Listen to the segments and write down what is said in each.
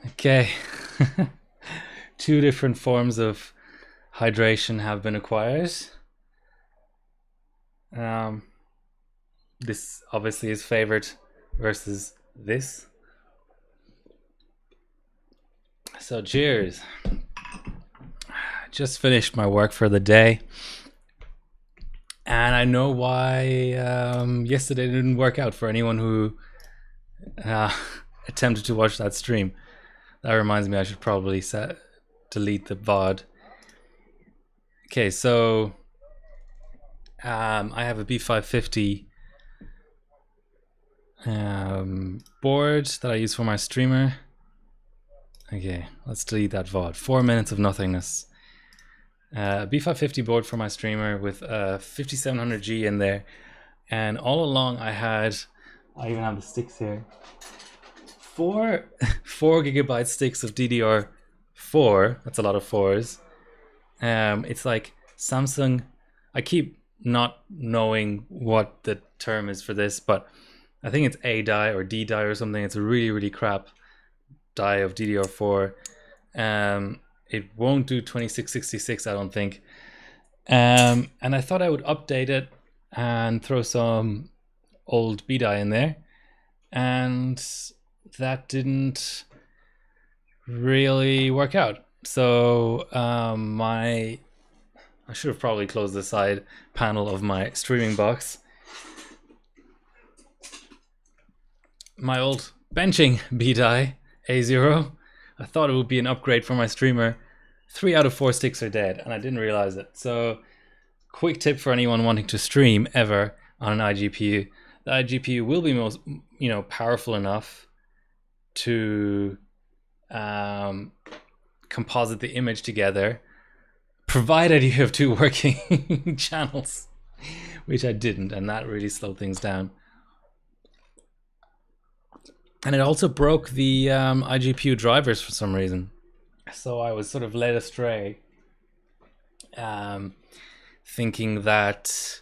Okay. Two different forms of hydration have been acquired. This obviously is favored versus this. So cheers. Just finished my work for the day. And I know why yesterday didn't work out for anyone who attempted to watch that stream. That reminds me I should probably delete the VOD. Okay, so I have a B550 board that I use for my streamer. Okay, let's delete that VOD. 4 minutes of nothingness. B550 board for my streamer with a 5700G in there. And all along I even have the sticks here. Four gigabyte sticks of DDR4. That's a lot of fours. It's like Samsung. I keep not knowing what the term is for this, but I think it's A die or D die or something. It's a really, really crap die of DDR4. It won't do 2666, I don't think. And I thought I would update it and throw some old B die in there. And that didn't really work out. So I should have probably closed the side panel of my streaming box. My old benching B die A0. I thought it would be an upgrade for my streamer. 3 out of 4 sticks are dead, and I didn't realize it. So, quick tip for anyone wanting to stream ever on an iGPU: the iGPU will be powerful enough to composite the image together, provided you have 2 working channels, which I didn't, and that really slowed things down. And it also broke the iGPU drivers for some reason. So I was sort of led astray, thinking that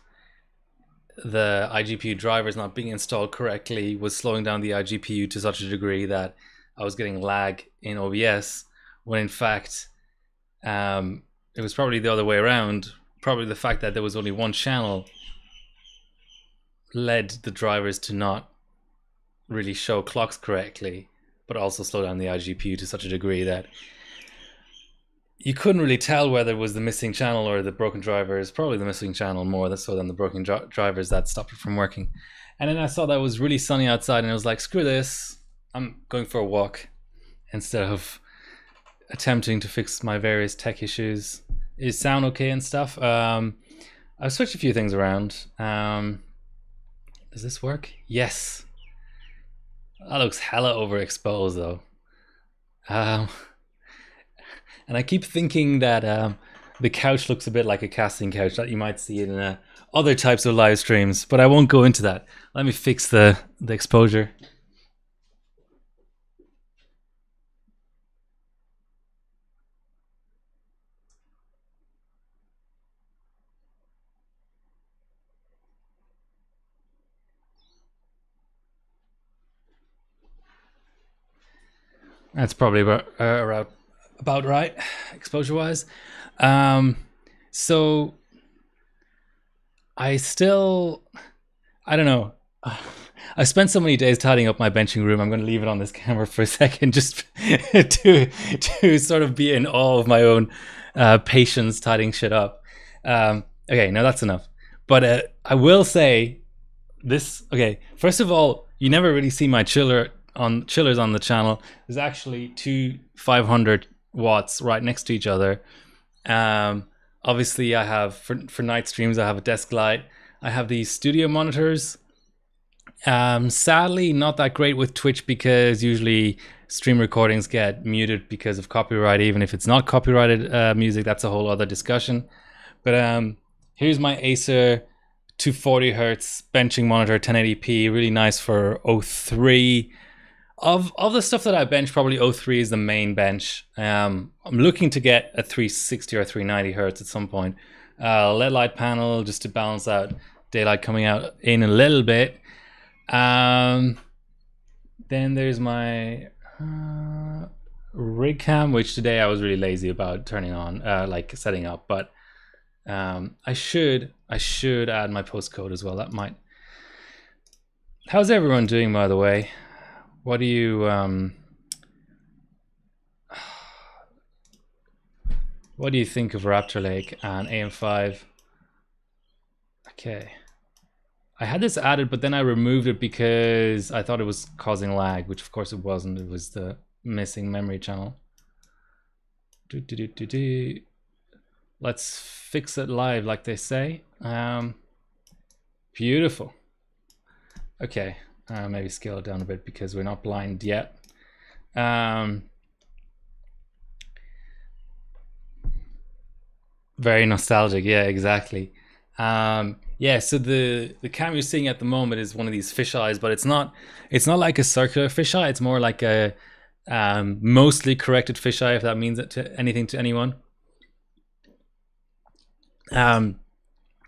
the iGPU drivers not being installed correctly was slowing down the iGPU to such a degree that I was getting lag in OBS, when in fact it was probably the other way around. Probably the fact that there was only one channel led the drivers to not really show clocks correctly, but also slow down the iGPU to such a degree that you couldn't really tell whether it was the missing channel or the broken drivers. Probably the missing channel more so than the broken drivers that stopped it from working. And then I saw that it was really sunny outside, and I was like, screw this, I'm going for a walk instead of attempting to fix my various tech issues. Is sound okay and stuff? I've switched a few things around. Does this work? Yes. That looks hella overexposed though. And I keep thinking that the couch looks a bit like a casting couch that you might see in other types of live streams, but I won't go into that. Let me fix the exposure. That's probably about right, exposure-wise. So I don't know. I spent so many days tidying up my benching room. I'm going to leave it on this camera for a second, just to sort of be in awe of my own patience tidying shit up. Okay, now that's enough. But I will say this. Okay, first of all, you never really see my chillers on the channel. There's actually 2 500 watts right next to each other. Obviously I have for night streams I have a desk light. I have these studio monitors. Sadly not that great with Twitch, because usually stream recordings get muted because of copyright. Even if it's not copyrighted music, that's a whole other discussion. But here's my Acer 240 Hertz benching monitor, 1080p, really nice for 03. Of the stuff that I bench, probably 03 is the main bench. I'm looking to get a 360 or 390 hertz at some point. LED light panel just to balance out daylight coming out in a little bit. Then there's my rig cam, which today I was really lazy about turning on, like setting up, but I should add my postcode as well. That might. How's everyone doing, by the way? What do you what do you think of Raptor Lake and AM5? Okay. I had this added, but then I removed it because I thought it was causing lag, which of course it wasn't. It was the missing memory channel. Let's fix it live, like they say. Beautiful. Okay, maybe scale it down a bit because we're not blind yet. Very nostalgic, yeah, exactly. Yeah, so the cam you're seeing at the moment is one of these fisheyes, but it's not like a circular fisheye. It's more like a mostly corrected fisheye, if that means it to anything to anyone.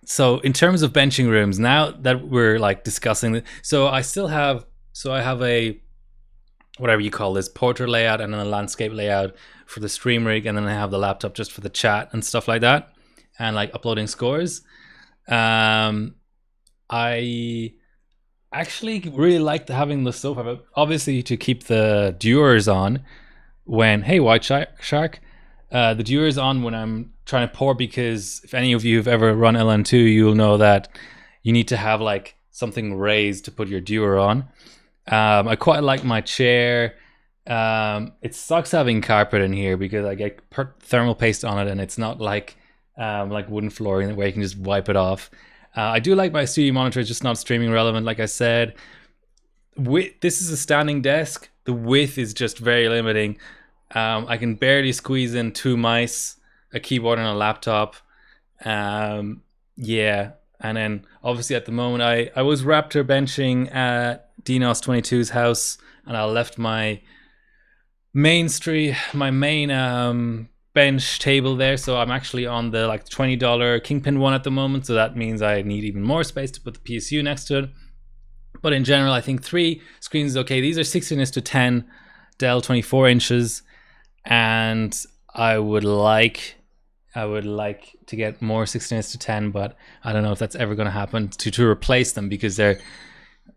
So in terms of benching rooms, now that we're like discussing, so I have a, whatever you call this, portrait layout and then a landscape layout for the stream rig, and then I have the laptop just for the chat and stuff like that, and like uploading scores. I actually really liked having the sofa, but obviously to keep the viewers on when, hey, White Shark, the viewers on when I'm trying to pour, because if any of you have ever run LN2, you'll know that you need to have like something raised to put your viewer on. I quite like my chair. It sucks having carpet in here because I get thermal paste on it, and it's not like wooden flooring where you can just wipe it off. I do like my studio monitor, it's just not streaming relevant, like I said. This is a standing desk. The width is just very limiting. I can barely squeeze in 2 mice, a keyboard, and a laptop. Yeah, and then obviously at the moment I was Raptor benching at Dinos22's house, and I left my main bench table there, so I'm actually on the like $20 Kingpin one at the moment, so that means I need even more space to put the PSU next to it. But in general, I think 3 screens is okay. These are 16:10 Dell 24 inches, and I would like to get more 16:10, but I don't know if that's ever going to happen to replace them because they're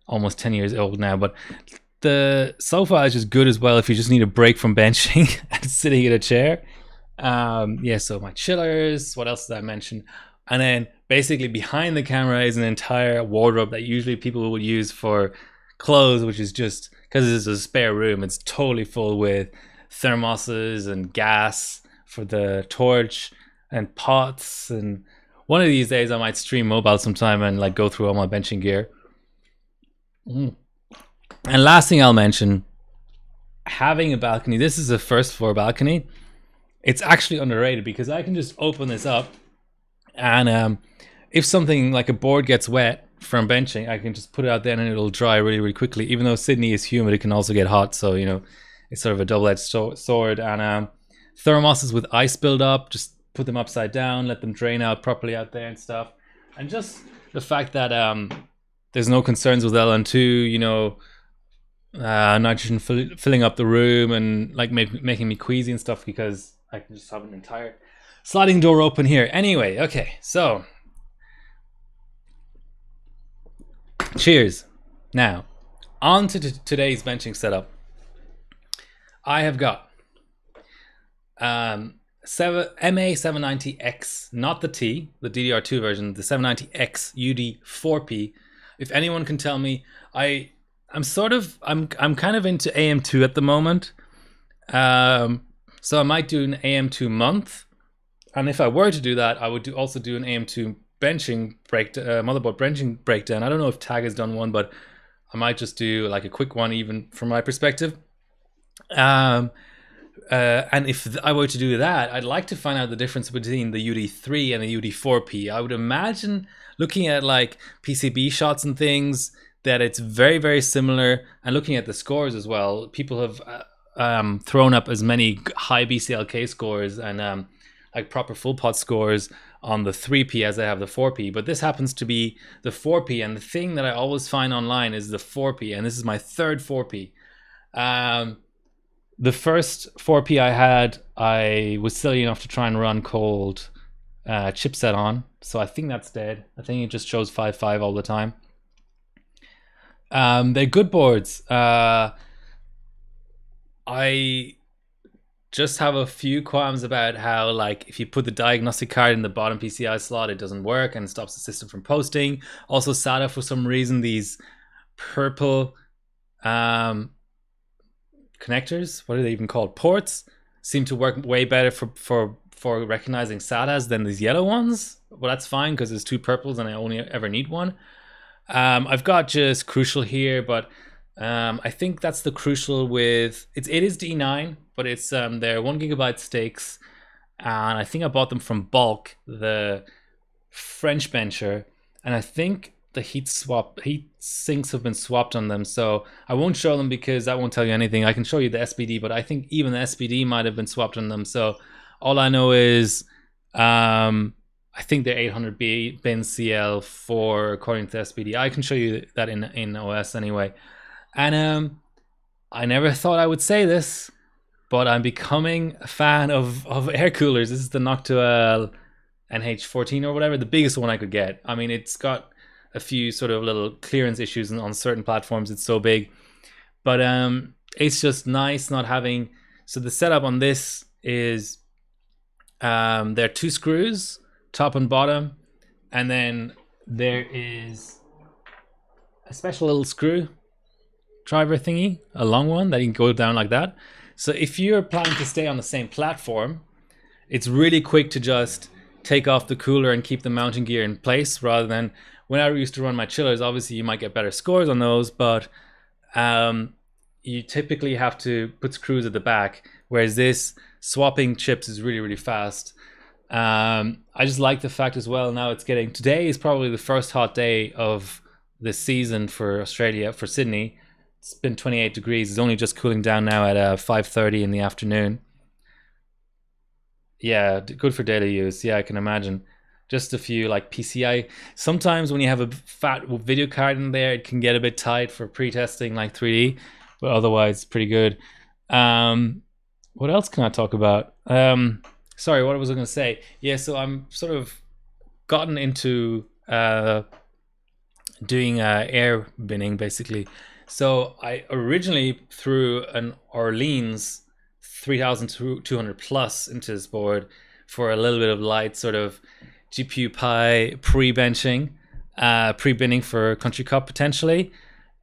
almost 10 years old now. But the sofa is just good as well if you just need a break from benching and sitting in a chair. Yeah, so my chillers, what else did I mention? And then basically behind the camera is an entire wardrobe that usually people would use for clothes, which is just, because this is a spare room, it's totally full with thermoses and gas for the torch and pots. And one of these days I might stream mobile sometime and like go through all my benching gear. And last thing I'll mention, having a balcony. This is a first floor balcony. It's actually underrated because I can just open this up, and if something like a board gets wet from benching, I can just put it out there and it'll dry really, really quickly. Even though Sydney is humid, it can also get hot, so you know, it's sort of a double-edged sword. And thermoses with ice build up, just put them upside down, let them drain out properly out there and stuff. And just the fact that there's no concerns with LN2, you know, nitrogen filling up the room and like making me queasy and stuff, because I can just have an entire sliding door open here. Anyway, okay, so cheers. Now, on to today's benching setup. I have got MA790X, not the T, the DDR2 version, the 790X UD4P. If anyone can tell me, I'm kind of into AM2 at the moment. So I might do an AM2 month, and if I were to do that, I would also do an AM2 benching motherboard benching breakdown. I don't know if Tag has done one, but I might just do like a quick one, even from my perspective. And if I were to do that, I'd like to find out the difference between the UD3 and the UD4P. I would imagine, looking at like PCB shots and things, that it's very, very similar. And looking at the scores as well, people have thrown up as many high BCLK scores and like proper full pot scores on the 3P as they have the 4P. But this happens to be the 4P, and the thing that I always find online is the 4P, and this is my third 4P. The first 4P I had, I was silly enough to try and run cold chipset on, so I think that's dead. I think it just shows 5.5 all the time. They're good boards. I just have a few qualms about how, like, if you put the diagnostic card in the bottom PCI slot, it doesn't work and stops the system from posting. Also, SATA, for some reason, these purple connectors, what are they even called? Ports, seem to work way better for recognizing SATAs than these yellow ones. Well, that's fine because there's two purples and I only ever need one. I've got just Crucial here, but I think that's the Crucial with it is D9, but it's they're 1 GB sticks, and I think I bought them from Bulk, the French bencher, and I think the heat sinks have been swapped on them, so I won't show them because that won't tell you anything. I can show you the SPD, but I think even the SPD might have been swapped on them. So all I know is I think they're 800 bin CL4 according to SPD. I can show you that in OS anyway. And I never thought I would say this, but I'm becoming a fan of air coolers. This is the Noctua NH14 or whatever, the biggest one I could get. I mean, it's got a few sort of little clearance issues on certain platforms. It's so big, but it's just nice not having. So the setup on this is there are 2 screws, top and bottom, and then there is a special little screw driver thingy, a long one that you can go down like that. So if you're planning to stay on the same platform, it's really quick to just take off the cooler and keep the mounting gear in place, rather than when I used to run my chillers. Obviously you might get better scores on those, but you typically have to put screws at the back, whereas this swapping chips is really fast. I just like the fact as well, now it's getting, today is probably the first hot day of this season for Australia, for Sydney. It's been 28 degrees. It's only just cooling down now at 5:30 in the afternoon. Yeah, good for daily use. Yeah, I can imagine. Just a few like PCI. Sometimes when you have a fat video card in there, it can get a bit tight for pre-testing like 3D, but otherwise pretty good. What else can I talk about? Sorry, what was I going to say? Yeah, so I'm sort of gotten into doing air binning basically. So I originally threw an Orleans 3200 plus into this board for a little bit of light sort of GPU Pi pre-benching, pre-binning for Country Cup potentially.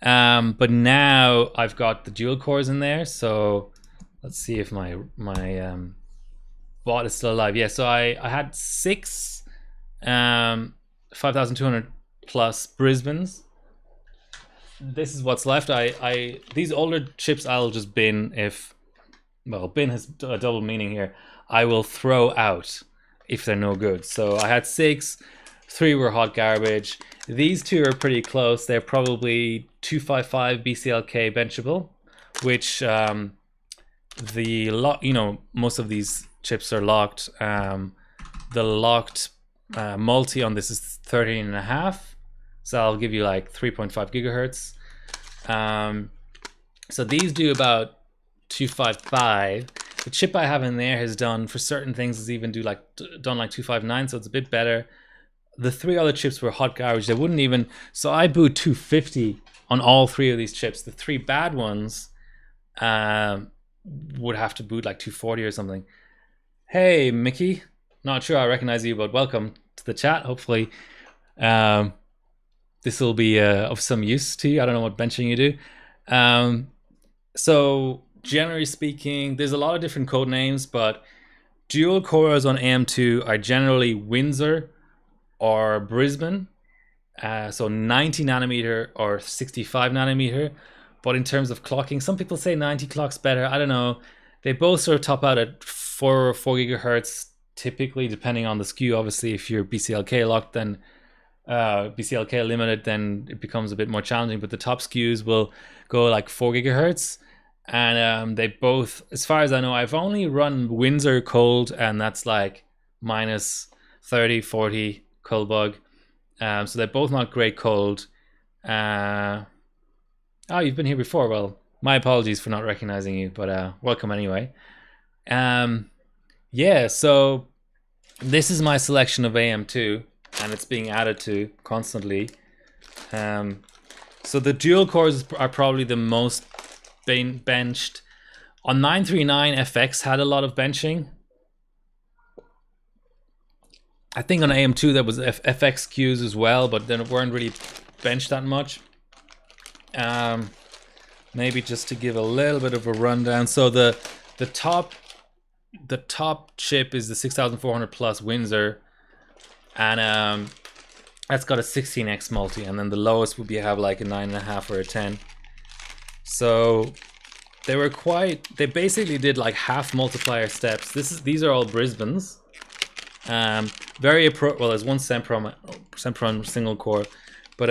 But now I've got the dual cores in there. So let's see if my bot is still alive. Yeah, so I had 6 5200 plus Brisbanes. This is what's left. These older chips I'll just bin if, well, bin has a double meaning here. I will throw out if they're no good. So I had 6, 3 were hot garbage. These 2 are pretty close. They're probably 255 BCLK benchable, which most of these chips are locked. The locked multi on this is 13.5. So I'll give you like 3.5 gigahertz. So these do about 255. The chip I have in there has done, for certain things, has even done like 259, so it's a bit better. The 3 other chips were hot garbage. They wouldn't even, so I boot 250 on all 3 of these chips. The 3 bad ones would have to boot like 240 or something. Hey, Mickey. Not sure I recognize you, but welcome to the chat. Hopefully this will be of some use to you. I don't know what benching you do. So generally speaking, there's a lot of different code names, but dual cores on AM2 are generally Windsor or Brisbane. So 90 nanometer or 65 nanometer. But in terms of clocking, some people say 90 clock's better. I don't know. They both sort of top out at 4 gigahertz, typically, depending on the SKU. Obviously, if you're BCLK locked, then BCLK limited, then it becomes a bit more challenging. But the top SKUs will go like 4 gigahertz. And they both, as far as I know, I've only run Windsor cold, and that's like minus 30, 40 cold bug. So they're both not great cold. Oh, you've been here before. Well, My apologies for not recognizing you, but welcome anyway. Yeah, so this is my selection of AM2, and it's being added to constantly. So the dual cores are probably the most benched. On 939, FX had a lot of benching. I think on AM2 there was FX queues as well, but then it weren't really benched that much. Maybe just to give a little bit of a rundown. So the top chip is the 6400 plus Windsor, and that's got a 16x multi, and then the lowest would be have like a 9.5 or a 10. So they basically did like half multiplier steps. These are all Brisbanes. Well, there's one Sempron single core, but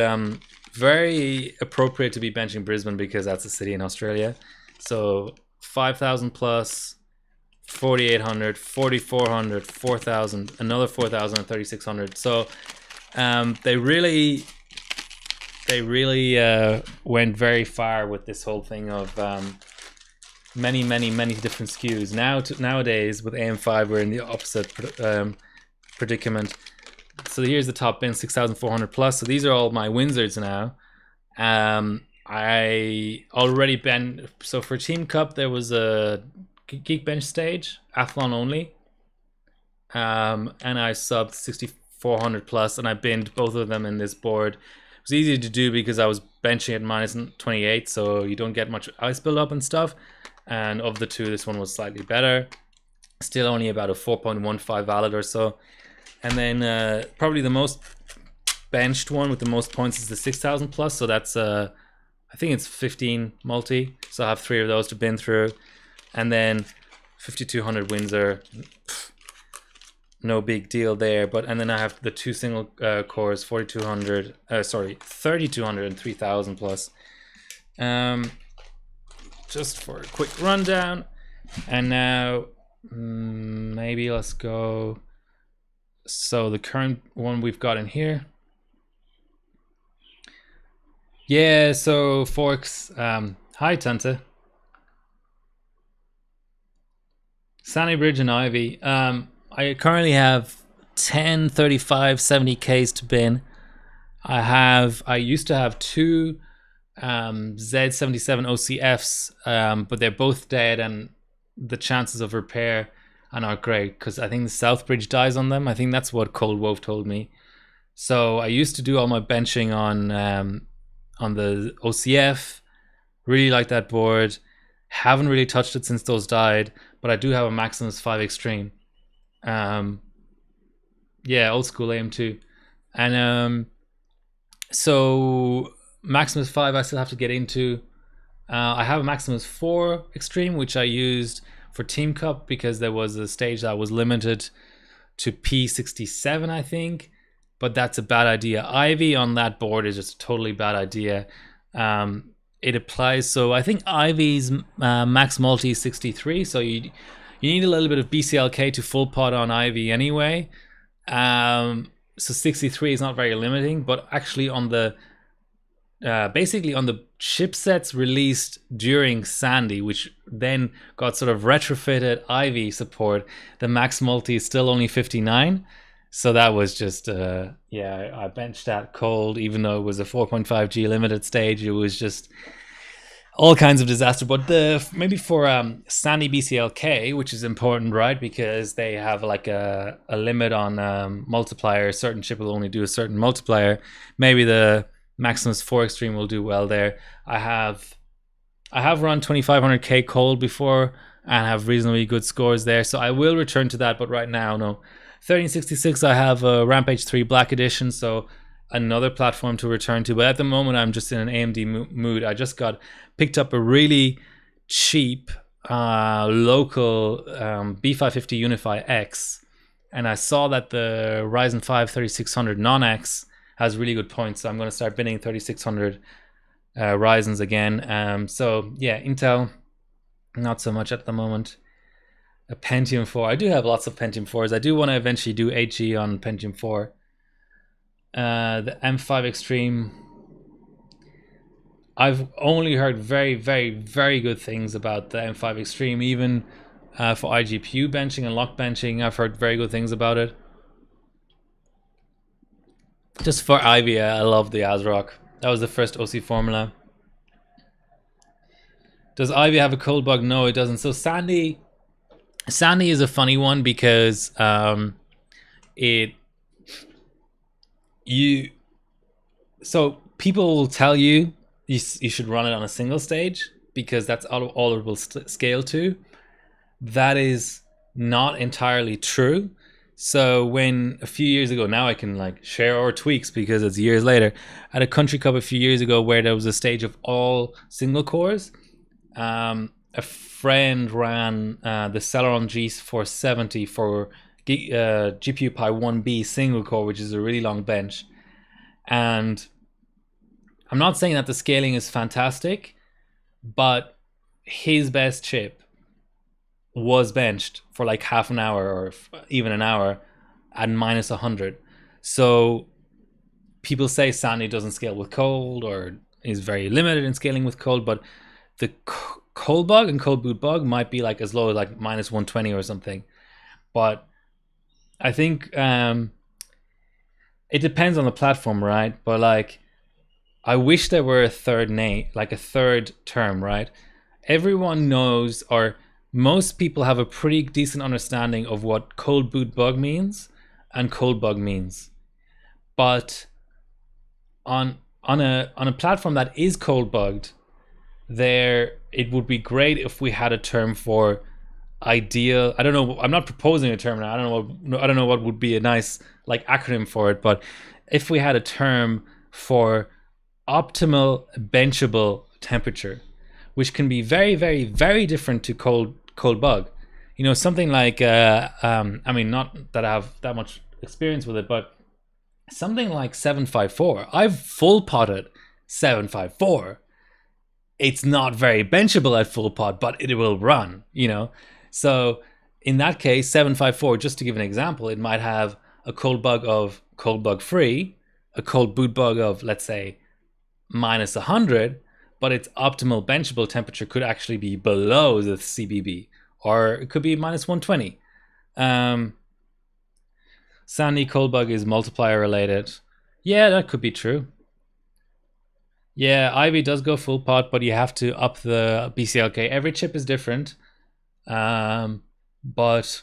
very appropriate to be benching Brisbane because that's a city in Australia. So 5,000 plus, 4,800, 4,400, 4,000, another 4,000, and 3,600. So they really went very far with this whole thing of many different SKUs. Nowadays with AM5 we're in the opposite predicament. So here's the top bin, 6,400 plus. So these are all my Windsors now. I already so for Team Cup there was a Geekbench stage, Athlon only, and I subbed 6,400 plus, and I binned both of them in this board. It was easy to do because I was benching at minus 28, so you don't get much ice build-up and stuff. And of the two, this one was slightly better. Still only about a 4.15 valid or so. And then probably the most benched one with the most points is the 6,000 plus. So that's, I think it's 15 multi. So I have 3 of those to bin through. And then 5,200 Windsor. No big deal there. And then I have the 2 single cores, 3,200 and 3,000 plus. Just for a quick rundown. And now maybe let's go. So the current one we've got in here. Yeah, so Forks. Hi Tanta. Sannybridge and Ivy. I currently have 10, 35, 70Ks to bin. I used to have 2 Z77 OCFs, but they're both dead, and the chances of repair are not great because I think the South Bridge dies on them. I think that's what Cold Wolf told me. So I used to do all my benching on the OCF. Really like that board. Haven't really touched it since those died, but I do have a Maximus 5 Extreme. Yeah, old school AM2. And so Maximus 5 I still have to get into. I have a Maximus 4 Extreme, which I used for Team Cup because there was a stage that was limited to P67, I think. But that's a bad idea. Ivy on that board is just a totally bad idea. It applies, so I think Ivy's max multi is 63, so you need a little bit of BCLK to full pot on Ivy anyway. So 63 is not very limiting, but actually on the basically on the chipsets released during Sandy, which then got sort of retrofitted Ivy support, the max multi is still only 59. So that was just, yeah, I benched that cold, even though it was a 4.5G limited stage. It was just all kinds of disaster. But maybe for Sandy BCLK, which is important, right? Because they have like a limit on multiplier. A certain chip will only do a certain multiplier. Maybe the Maximus 4 Extreme will do well there. I have run 2500K cold before and have reasonably good scores there. So I will return to that, but right now, no. 1366, I have a Rampage 3 Black Edition, so another platform to return to. But at the moment, I'm just in an AMD mood. I just picked up a really cheap local B550 Unify X, and I saw that the Ryzen 5 3600 non-X has really good points, so I'm going to start binning 3600 Ryzens again. So yeah, Intel, not so much at the moment. A Pentium 4. I do have lots of Pentium 4s. I do want to eventually do 8G on Pentium 4. The M5 Extreme. I've only heard very, very, very good things about the M5 Extreme. Even for iGPU benching and lock benching, I've heard very good things about it. Just for Ivy, I love the ASRock. That was the first OC formula. Does Ivy have a cold bug? No, it doesn't. So Sandy is a funny one because so people will tell you should run it on a single stage because that's all it will scale to. That is not entirely true. So when a few years ago, now I can like share our tweaks because it's years later, at a country cup a few years ago where there was a stage of all single cores, a friend ran the Celeron G470 for GPU Pi 1B single core, which is a really long bench. And I'm not saying that the scaling is fantastic, but his best chip was benched for like half an hour or even an hour at minus 100. So people say Sandy doesn't scale with cold or is very limited in scaling with cold, but the cold bug and cold boot bug might be like as low as like minus 120 or something. But I think it depends on the platform, right? But like, I wish there were a third name, like a third term, right? Everyone knows, or most people have a pretty decent understanding of what cold boot bug means and cold bug means. But on a platform that is cold bugged, it would be great if we had a term for ideal. I don't know. I'm not proposing a term now. I don't know what would be a nice like acronym for it. But if we had a term for optimal benchable temperature, which can be very, very, very different to cold bug. You know, something like I mean, not that I have that much experience with it, but something like 754. I've full potted 754. It's not very benchable at full pot, but it will run, you know. So in that case, 754, just to give an example, it might have a cold bug of cold bug free, a cold boot bug of, let's say, minus 100, but its optimal benchable temperature could actually be below the CBB, or it could be minus 120. Sandy cold bug is multiplier related. Yeah, that could be true. Yeah, Ivy does go full pot, but you have to up the BCLK. Every chip is different. But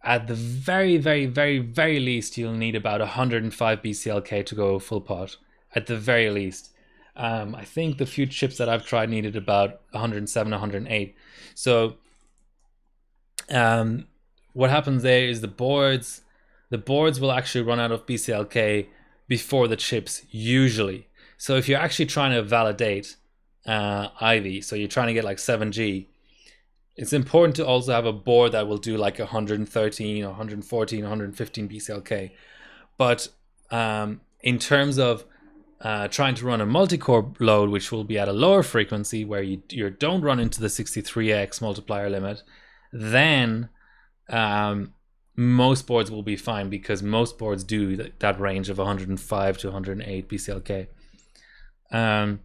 at the very, very, very, very least, you'll need about 105 BCLK to go full pot. At the very least. I think the few chips that I've tried needed about 107, 108. So what happens there is the boards will actually run out of BCLK before the chips usually. So if you're actually trying to validate Ivy, so you're trying to get like 7G, it's important to also have a board that will do like 113, 114, 115 BCLK. But in terms of trying to run a multi-core load, which will be at a lower frequency where you don't run into the 63x multiplier limit, then most boards will be fine because most boards do that range of 105 to 108 BCLK. And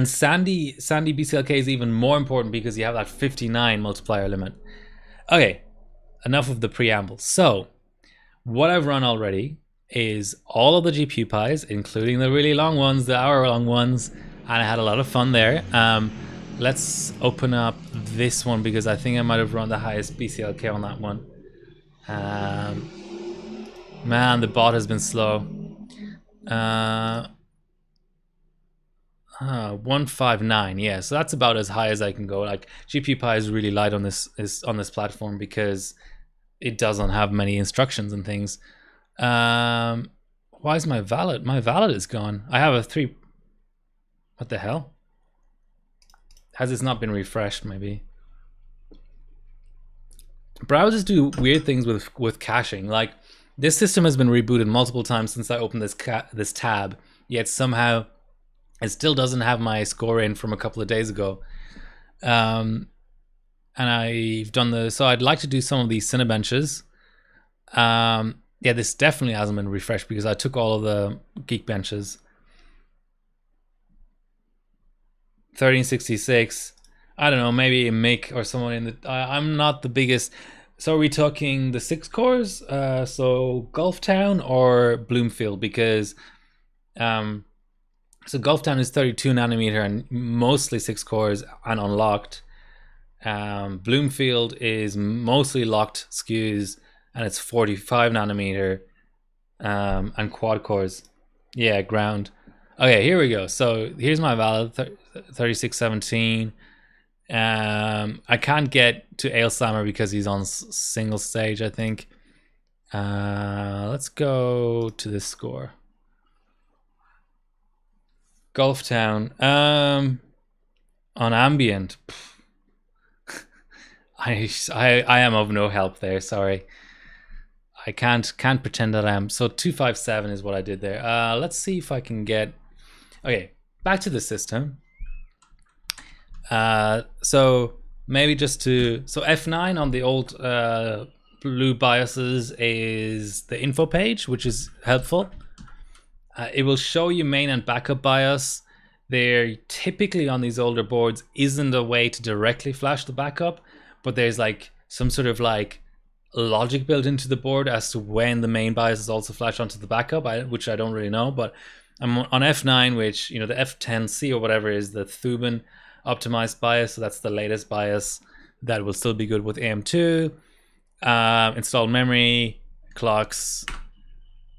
Sandy BCLK is even more important because you have that 59 multiplier limit. Okay, enough of the preamble. So what I've run already is all of the GPU Pis, including the really long ones, the hour-long ones, and I had a lot of fun there. Let's open up this one because I think I might have run the highest BCLK on that one. Man, the bot has been slow. 159, yeah, so that's about as high as I can go. Like GPU Pi is really light on this platform because it doesn't have many instructions and things. Why is my valid? My valid is gone. I have a 3. What the hell? Has this not been refreshed? Maybe. Browsers do weird things with caching. Like this system has been rebooted multiple times since I opened this tab, yet somehow it still doesn't have my score in from a couple of days ago. And I've done so I'd like to do some of these Cinebenches. Yeah, this definitely hasn't been refreshed because I took all of the Geekbenches. 1366. I don't know, maybe a Mick or someone in the. I'm not the biggest. So are we talking the 6 cores? So Gulftown or Bloomfield? Because so Gulftown is 32 nanometer and mostly 6 cores and unlocked. Bloomfield is mostly locked SKUs and it's 45 nanometer and quad cores. Yeah, ground. Okay, here we go. So here's my valid 3617. I can't get to Ailslammer because he's on single stage, I think. Let's go to this score. Gulftown. On ambient. I am of no help there, sorry. I can't pretend that I am. So 257 is what I did there. Let's see if I can get. Okay, back to the system. So maybe just to. So F9 on the old blue BIOSes is the info page, which is helpful. It will show you main and backup BIOS. There typically on these older boards isn't a way to directly flash the backup, but there's like some sort of like logic built into the board as to when the main BIOS is also flashed onto the backup, which I don't really know. But I'm on F9, which, you know, the F10C or whatever is the Thuban optimized BIOS. So that's the latest BIOS that will still be good with AM2. Installed memory, clocks.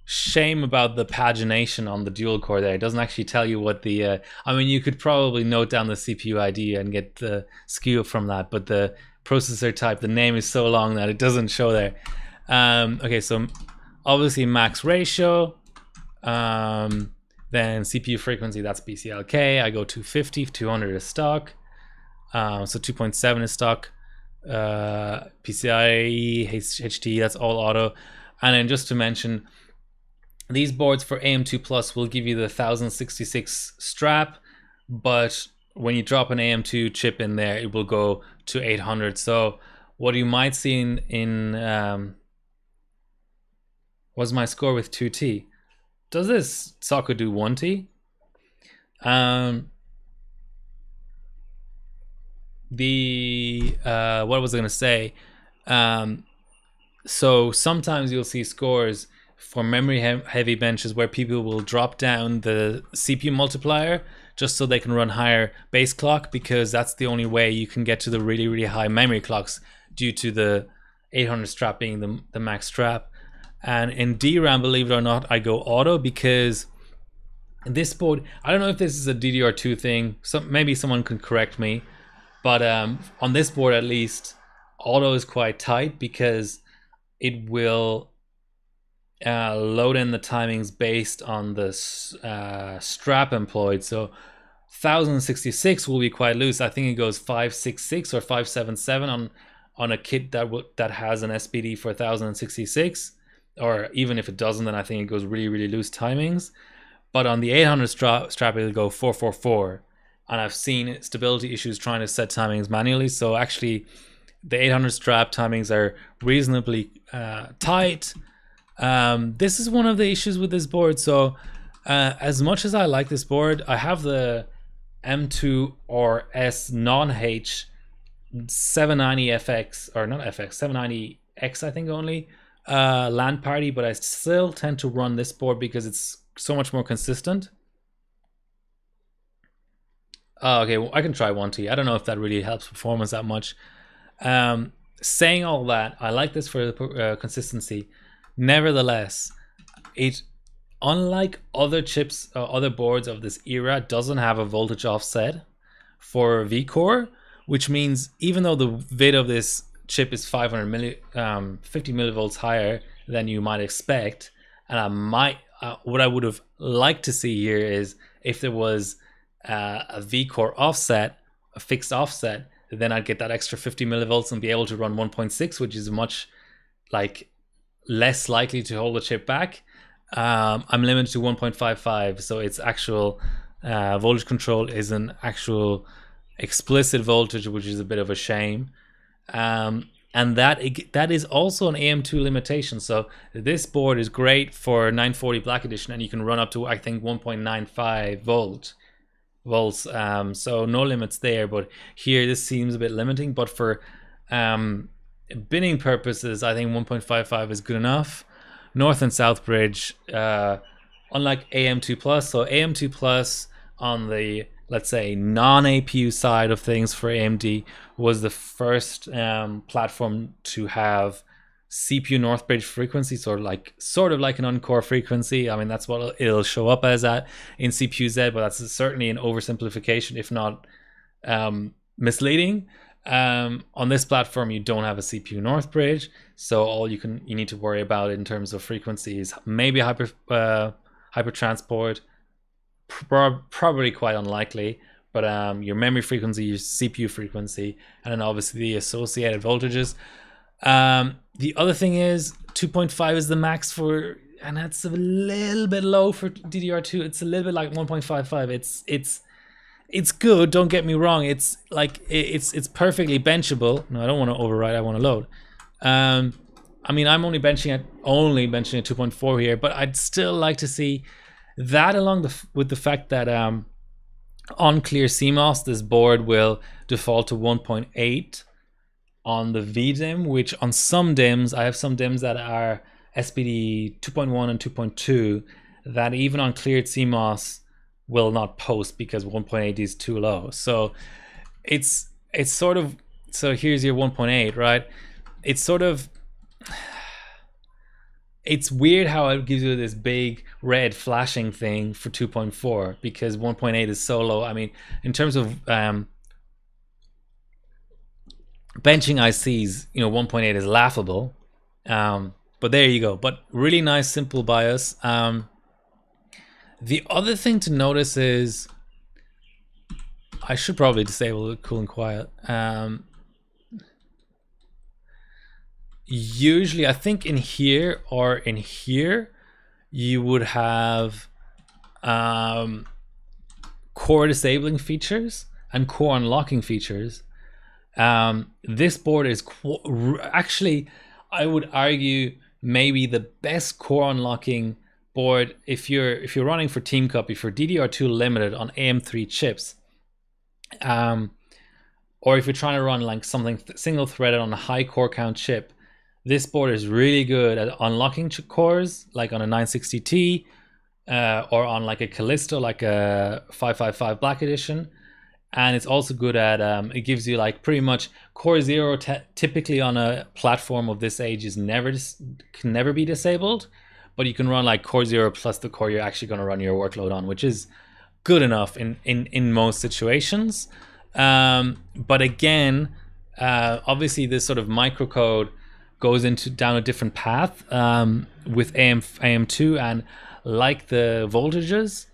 Shame about the pagination on the dual core there. It doesn't actually tell you what the I mean, you could probably note down the CPU ID and get the SKU from that, but the processor type, the name is so long that it doesn't show there. Okay, so obviously max ratio, then CPU frequency, that's BCLK. I go 250, 200 is stock, so 2.7 is stock, PCIe, HT, that's all auto. And then just to mention, these boards for AM2 Plus will give you the 1066 strap, but when you drop an AM2 chip in there, it will go to 800. So what you might see in was my score with 2T. Does this socket do 1T? What was I gonna say? So sometimes you'll see scores for memory heavy benches where people will drop down the CPU multiplier just so they can run higher base clock, because that's the only way you can get to the really, really high memory clocks due to the 800 strap being the max strap. And in DRAM, believe it or not, I go auto because this board, I don't know if this is a DDR2 thing, so maybe someone can correct me, but on this board at least, auto is quite tight because it will load in the timings based on the strap employed. So 1066 will be quite loose. I think it goes 566 or 577 on a kit that has an SPD for 1066, or even if it doesn't, then I think it goes really, really loose timings. But on the 800 strap it'll go 444, and I've seen stability issues trying to set timings manually. So actually the 800 strap timings are reasonably tight. This is one of the issues with this board. So as much as I like this board, I have the M2 or S non-H 790FX, or not FX, 790X I think only, LAN party, but I still tend to run this board because it's so much more consistent. Okay, well, I can try 1T. I don't know if that really helps performance that much. Saying all that, I like this for the consistency. Nevertheless, it, unlike other chips or other boards of this era, doesn't have a voltage offset for VCore, which means even though the vid of this chip is 50 millivolts higher than you might expect, and I might, what I would have liked to see here is if there was a VCore offset, a fixed offset, then I'd get that extra 50 millivolts and be able to run 1.6, which is much like less likely to hold the chip back. I'm limited to 1.55, so its actual voltage control is an actual explicit voltage, which is a bit of a shame. And that is also an AM2 limitation. So this board is great for 940 Black Edition, and you can run up to, I think, 1.95 volt, volts, so no limits there. But here this seems a bit limiting, but for binning purposes I think 1.55 is good enough. North and South bridge, unlike AM2 plus, so AM2 plus on the, let's say, non-APU side of things for AMD was the first platform to have CPU North bridge frequency, sort of like an on-core frequency. I mean, that's what it'll show up as at in CPU-Z, but that's certainly an oversimplification, if not misleading. On this platform, you don't have a CPU North bridge, so all you need to worry about in terms of frequency is maybe hyper transport, probably quite unlikely, but your memory frequency, your CPU frequency, and then obviously the associated voltages. The other thing is 2.5 is the max for, and that's a little bit low for DDR2. It's a little bit like 1.55. It's good, don't get me wrong. It's like it's perfectly benchable. No, I don't want to override, I want to load. I mean, I'm only benching at 2.4 here, but I'd still like to see that, along with the fact that on clear CMOS this board will default to 1.8 on the VDIM, which on some DIMMs, I have some DIMMs that are SPD 2.1 and 2.2 that even on cleared CMOS will not post because 1.8 is too low. So it's sort of, so here's your 1.8, right? It's sort of, it's weird how it gives you this big red flashing thing for 2.4 because 1.8 is so low. I mean, in terms of benching ICs, you know, 1.8 is laughable. But there you go. But really nice, simple BIOS. The other thing to notice is, I should probably disable it, cool and quiet. Usually, I think in here or in here, you would have core disabling features and core unlocking features. This board is actually, I would argue, maybe the best core unlocking board if you're running for Team Copy for DDR2 limited on AM3 chips, or if you're trying to run like something single threaded on a high core count chip. This board is really good at unlocking cores, like on a 960T or on like a Callisto, like a 555 Black Edition. And it's also good at, it gives you like pretty much core 0 typically on a platform of this age can never be disabled, but you can run like core 0 plus the core you're actually going to run your workload on, which is good enough in most situations. But again, obviously this sort of microcode goes down a different path with AM2, and like the voltages,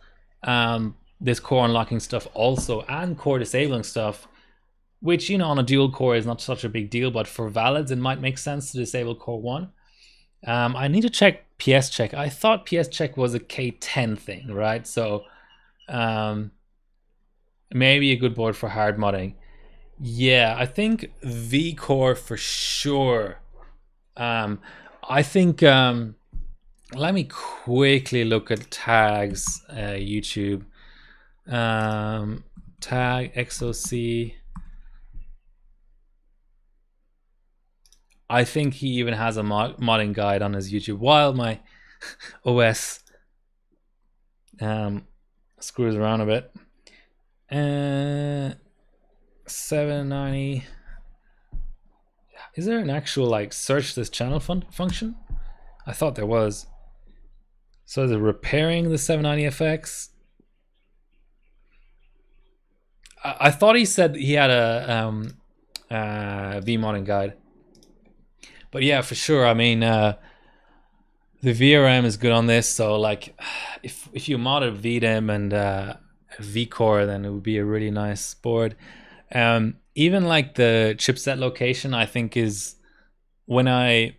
this core unlocking stuff also, and core disabling stuff, which, you know, on a dual core is not such a big deal, but for valids it might make sense to disable core 1. I need to check PS check. I thought PS check was a K10 thing, right? So maybe a good board for hard modding. Yeah, I think V core for sure. I think let me quickly look at tags, YouTube. Tag XOC. I think he even has a modding guide on his YouTube, while my OS screws around a bit. 790. Is there an actual like search this channel function? I thought there was. So is it repairing the 790FX? I thought he said he had a vmodding guide. But yeah, for sure. I mean, the VRM is good on this. So like, if you modded VDIM and vCore, then it would be a really nice board. Even like the chipset location, I think is, when I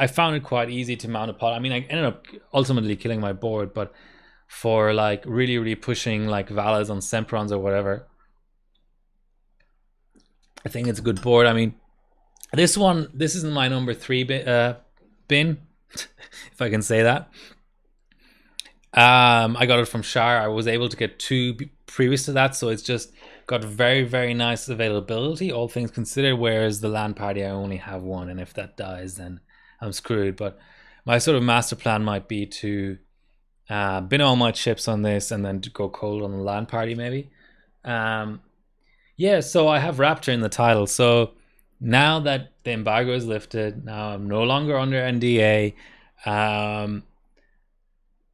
found it quite easy to mount a pod. I mean, I ended up ultimately killing my board, but for like really pushing like valids on Semprons or whatever, I think it's a good board. I mean, this isn't my number 3 bin, if I can say that. I got it from Shire. I was able to get 2 previous to that, so it's just got very, very nice availability, all things considered, whereas the LAN party I only have 1, and if that dies then I'm screwed. But my sort of master plan might be to bin all my chips on this and then to go cold on the LAN party maybe. Yeah, so I have Raptor in the title. So now that the embargo is lifted, now I'm no longer under NDA.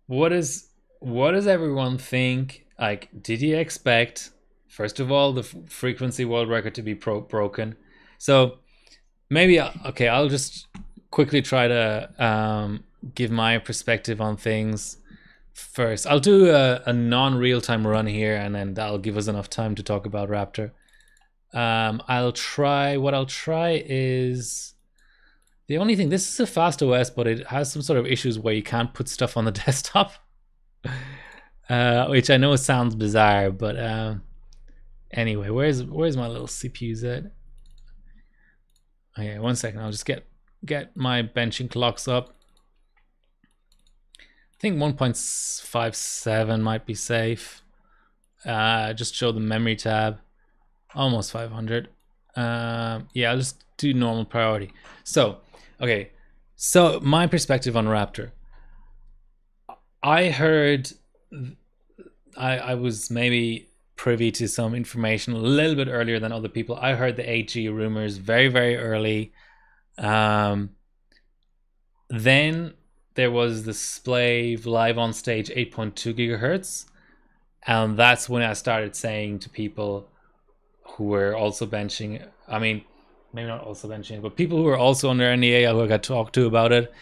What does everyone think? Like, did you expect, first of all, the frequency world record to be broken? So maybe okay, I'll just quickly try to give my perspective on things first. I'll do a non-real-time run here, and then that'll give us enough time to talk about Raptor. I'll try is the only thing, this is a fast OS, but it has some sort of issues where you can't put stuff on the desktop, which I know sounds bizarre, but anyway, where's my little CPU at? Okay, 1 second. I'll just get my benching clocks up. I think 1.57 might be safe. Just show the memory tab. Almost 500. Yeah, I'll just do normal priority. So, okay. So my perspective on Raptor. I heard, I was maybe privy to some information a little bit earlier than other people. I heard the 8G rumors very, very early. Then there was the Splave live on stage 8.2 gigahertz. And that's when I started saying to people who were also benching, I mean, maybe not also benching, but people who were also under NDA who I got talked to about it,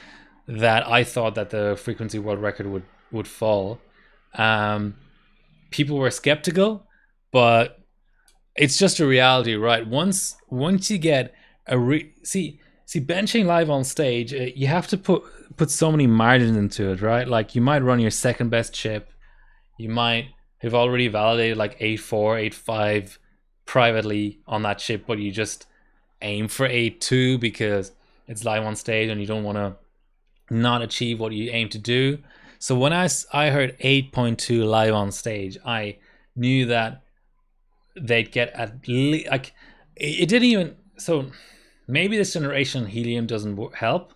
that I thought that the frequency world record would fall. People were skeptical, but it's just a reality, right? Once you get see benching live on stage, you have to put so many margins into it, right? Like, you might run your second best chip, you might have already validated like 8.4, 8.5 privately on that chip, but you just aim for 8.2 because it's live on stage and you don't want to not achieve what you aim to do. So when I heard 8.2 live on stage, I knew that they'd get at least, like, it didn't even, so maybe this generation helium doesn't help.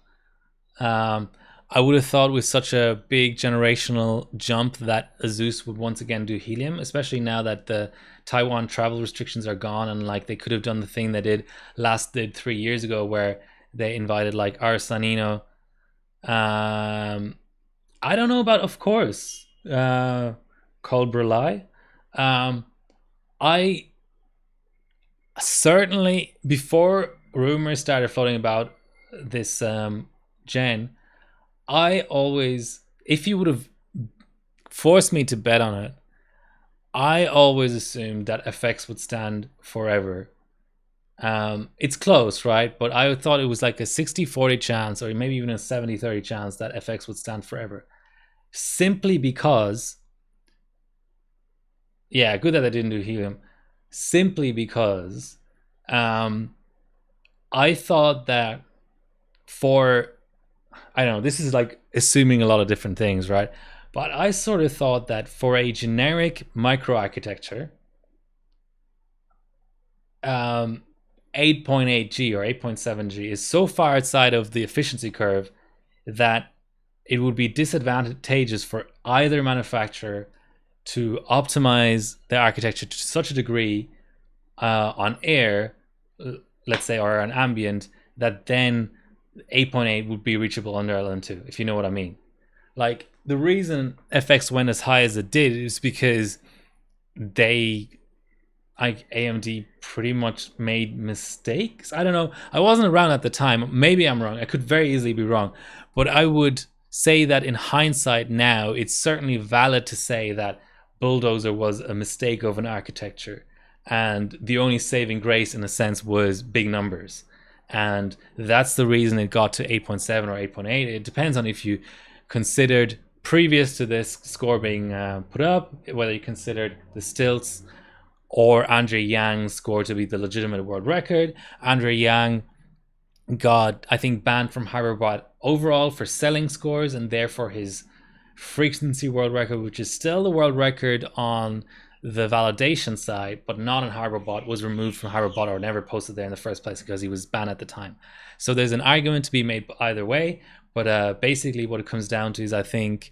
I would have thought with such a big generational jump that Asus would once again do helium, especially now that the Taiwan travel restrictions are gone, and like they could have done the thing they did 3 years ago where they invited like Arsanino. I don't know about, of course, called Brulai. I certainly, before rumors started floating about this gen, I always, if you would have forced me to bet on it, I always assumed that FX would stand forever. It's close, right? But I thought it was like a 60-40 chance, or maybe even a 70-30 chance that FX would stand forever. Simply because, yeah, good that they didn't do helium. Simply because I thought that I don't know, this is like assuming a lot of different things, right? But I sort of thought that for a generic microarchitecture, 8.8G or 8.7G is so far outside of the efficiency curve that it would be disadvantageous for either manufacturer to optimize the architecture to such a degree on air, let's say, or on ambient, that then 8.8 would be reachable under LN2, if you know what I mean. Like, the reason FX went as high as it did is because AMD pretty much made mistakes. I don't know. I wasn't around at the time. Maybe I'm wrong. I could very easily be wrong. But I would say that in hindsight now, it's certainly valid to say that Bulldozer was a mistake of an architecture. And the only saving grace, in a sense, was big numbers. And that's the reason it got to 8.7 or 8.8. It depends on if you considered, previous to this score being put up, whether you considered the stilts or Andre Yang's score to be the legitimate world record. Andre Yang got, I think, banned from Hyperbot overall for selling scores, and therefore his frequency world record, which is still the world record on the validation side, but not on HarborBot, was removed from HarborBot or never posted there in the first place because he was banned at the time. So there's an argument to be made either way, but basically what it comes down to is I think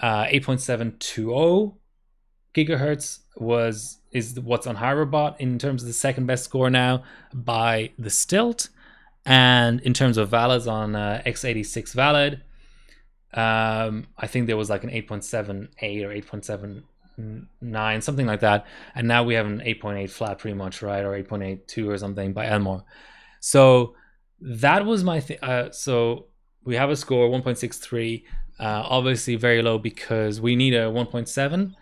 8.720 gigahertz is what's on HarborBot in terms of the second best score now by the Stilt, and in terms of valids on x86 valid, I think there was like an 8.78 or 8.79, something like that, and now we have an 8.8 flat pretty much, right, or 8.82 or something by Elmore. So that was my thing. So we have a score 1.63, obviously very low because we need a 1.7,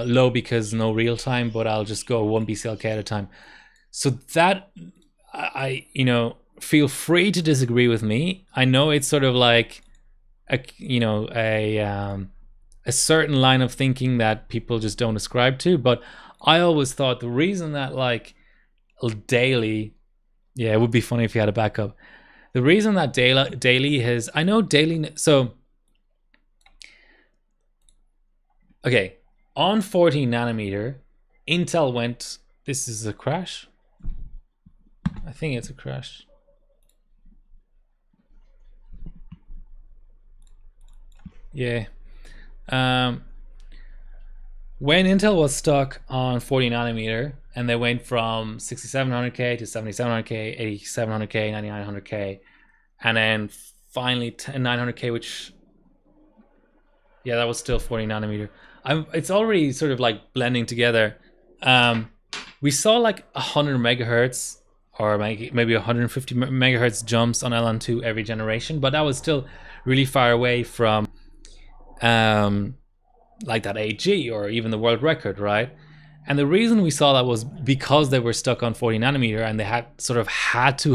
low because no real time, but I'll just go 1 BCLK at a time. So that I feel free to disagree with me. I know it's sort of like a certain line of thinking that people just don't ascribe to, but I always thought the reason that like daily, yeah, it would be funny if you had a backup. The reason that daily has, I know daily, so okay, on 14 nanometer, Intel went, this is a crash. I think it's a crash. Yeah. When Intel was stuck on 40 nanometer and they went from 6700K to 7700K, 8700K, 9900K, and then finally 900K, which, yeah, that was still 40 nanometer. It's already sort of like blending together. We saw like 100 megahertz or maybe 150 megahertz jumps on LN2 every generation, but that was still really far away from like that AG or even the world record, right? And the reason we saw that was because they were stuck on 40 nanometer and they had to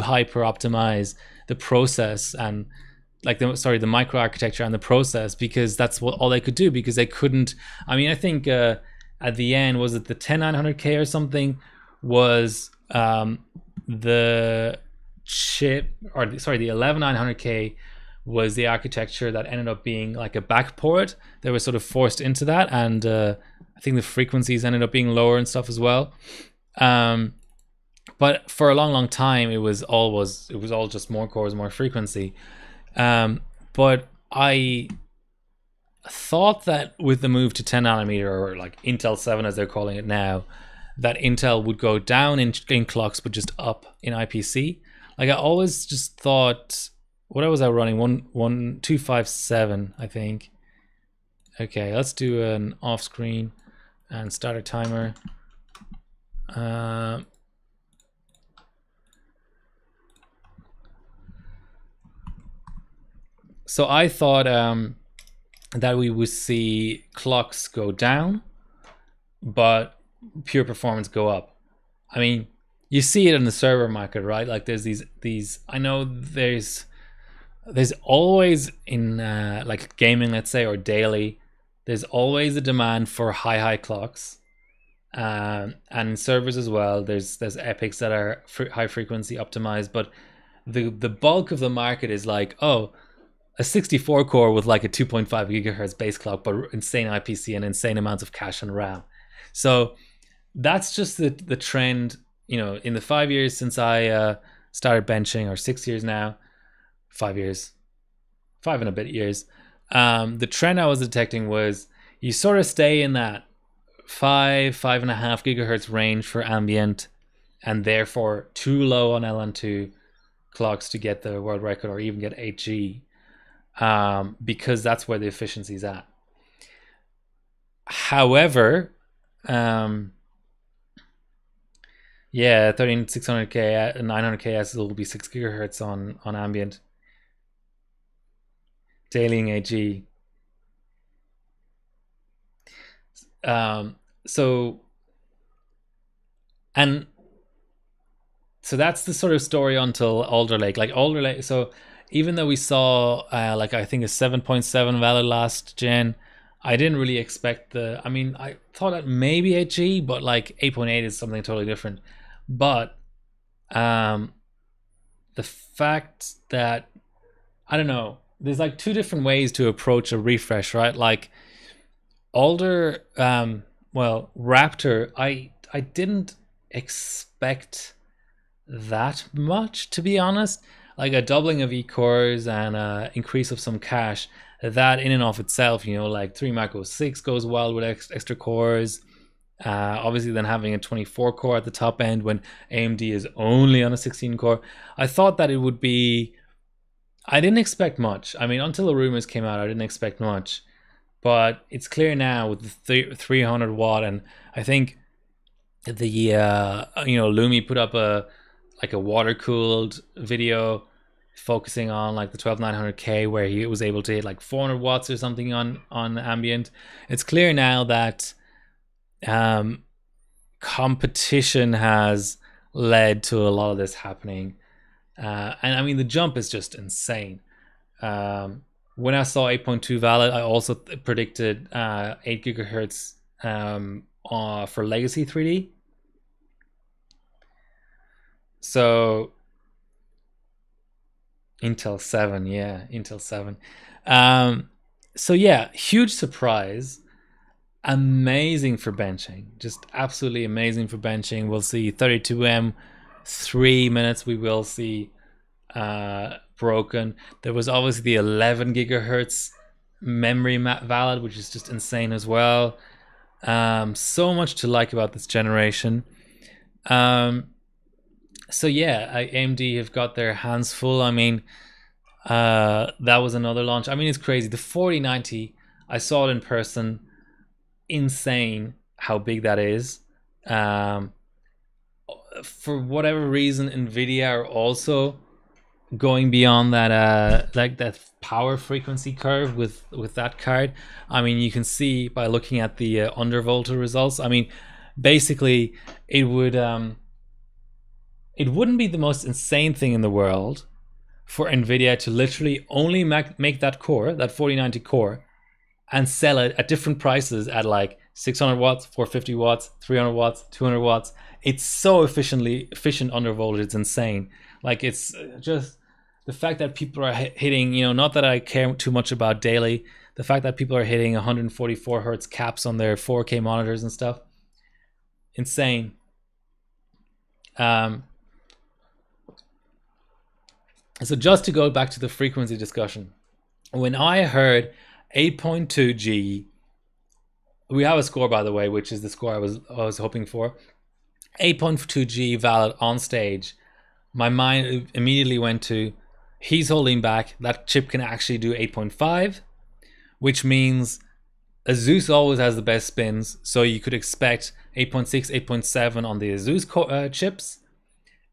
hyper optimize the process and like the microarchitecture and the process, because that's what all they could do, because they couldn't, I mean, I think at the end, was it the 10900K or something was the chip, or sorry, the 11900K was the architecture that ended up being like a backport. They were sort of forced into that, and I think the frequencies ended up being lower and stuff as well. But for a long time, it was all just more cores, more frequency. But I thought that with the move to 10 nanometer, or like Intel 7 as they're calling it now, that Intel would go down in clocks but just up in IPC. Like I always just thought, what was I running? 1.257, I think. Okay, let's do an off screen and start a timer. So I thought that we would see clocks go down, but pure performance go up. I mean, you see it in the server market, right? Like there's these. I know there's always in like gaming, let's say, or daily, there's always a demand for high clocks, and in servers as well. There's epics that are high frequency optimized, but the bulk of the market is like, oh, a 64 core with like a 2.5 gigahertz base clock, but insane IPC and insane amounts of cache and RAM. So that's just the trend, in the 5 years since I started benching, or 6 years now, 5 years, 5 and a bit years. The trend I was detecting was you sort of stay in that 5.5 gigahertz range for ambient, and therefore too low on LN2 clocks to get the world record or even get 8G. Because that's where the efficiency is at. However, yeah, 13600K and 900K will be 6 gigahertz on ambient. Dailying AG. So that's the sort of story until Alder Lake. Like Alder Lake, so even though we saw like I think a 7.7 valid last gen, I didn't really expect I thought that maybe 8G, but like 8.8 is something totally different. But the fact that, I don't know, there's like two different ways to approach a refresh, right? Like older, well, Raptor, I didn't expect that much, to be honest. Like a doubling of e-cores and increase of some cache, that in and of itself, you know, like 3 Macro 6 goes well with extra cores. Obviously then having a 24 core at the top end when AMD is only on a 16 core. I thought that it would be, I didn't expect much. I mean, until the rumors came out, I didn't expect much. But it's clear now with the 300 watt, and I think the you know, Lumi put up a water cooled video focusing on like the 12900K where he was able to hit like 400 watts or something on ambient. It's clear now that competition has led to a lot of this happening, and I mean the jump is just insane. When I saw 8.2 valid, I also predicted 8 gigahertz for legacy 3D. So Intel 7, yeah, Intel 7. So yeah, huge surprise. Amazing for benching, just absolutely amazing for benching. We'll see 32M 3 minutes. We will see broken. There was obviously the 11 gigahertz memory valid, which is just insane as well. So much to like about this generation. So yeah, AMD have got their hands full. I mean, that was another launch. I mean, it's crazy. The 4090, I saw it in person. Insane how big that is. For whatever reason, Nvidia are also going beyond that like that power frequency curve with that card. I mean, you can see by looking at the undervolter results. I mean, basically it wouldn't be the most insane thing in the world for Nvidia to literally only make that core, that 4090 core, and sell it at different prices at like 600 watts, 450 watts, 300 watts, 200 watts. It's so efficient undervoltage. It's insane. Like, it's just the fact that people are hitting, you know, not that I care too much about daily, the fact that people are hitting 144 hertz caps on their 4K monitors and stuff. Insane. So just to go back to the frequency discussion, when I heard 8.2G, we have a score, by the way, which is the score I was hoping for. 8.2G valid on stage. My mind immediately went to, he's holding back. That chip can actually do 8.5, which means Asus always has the best spins. So you could expect 8.6, 8.7 on the Asus chips.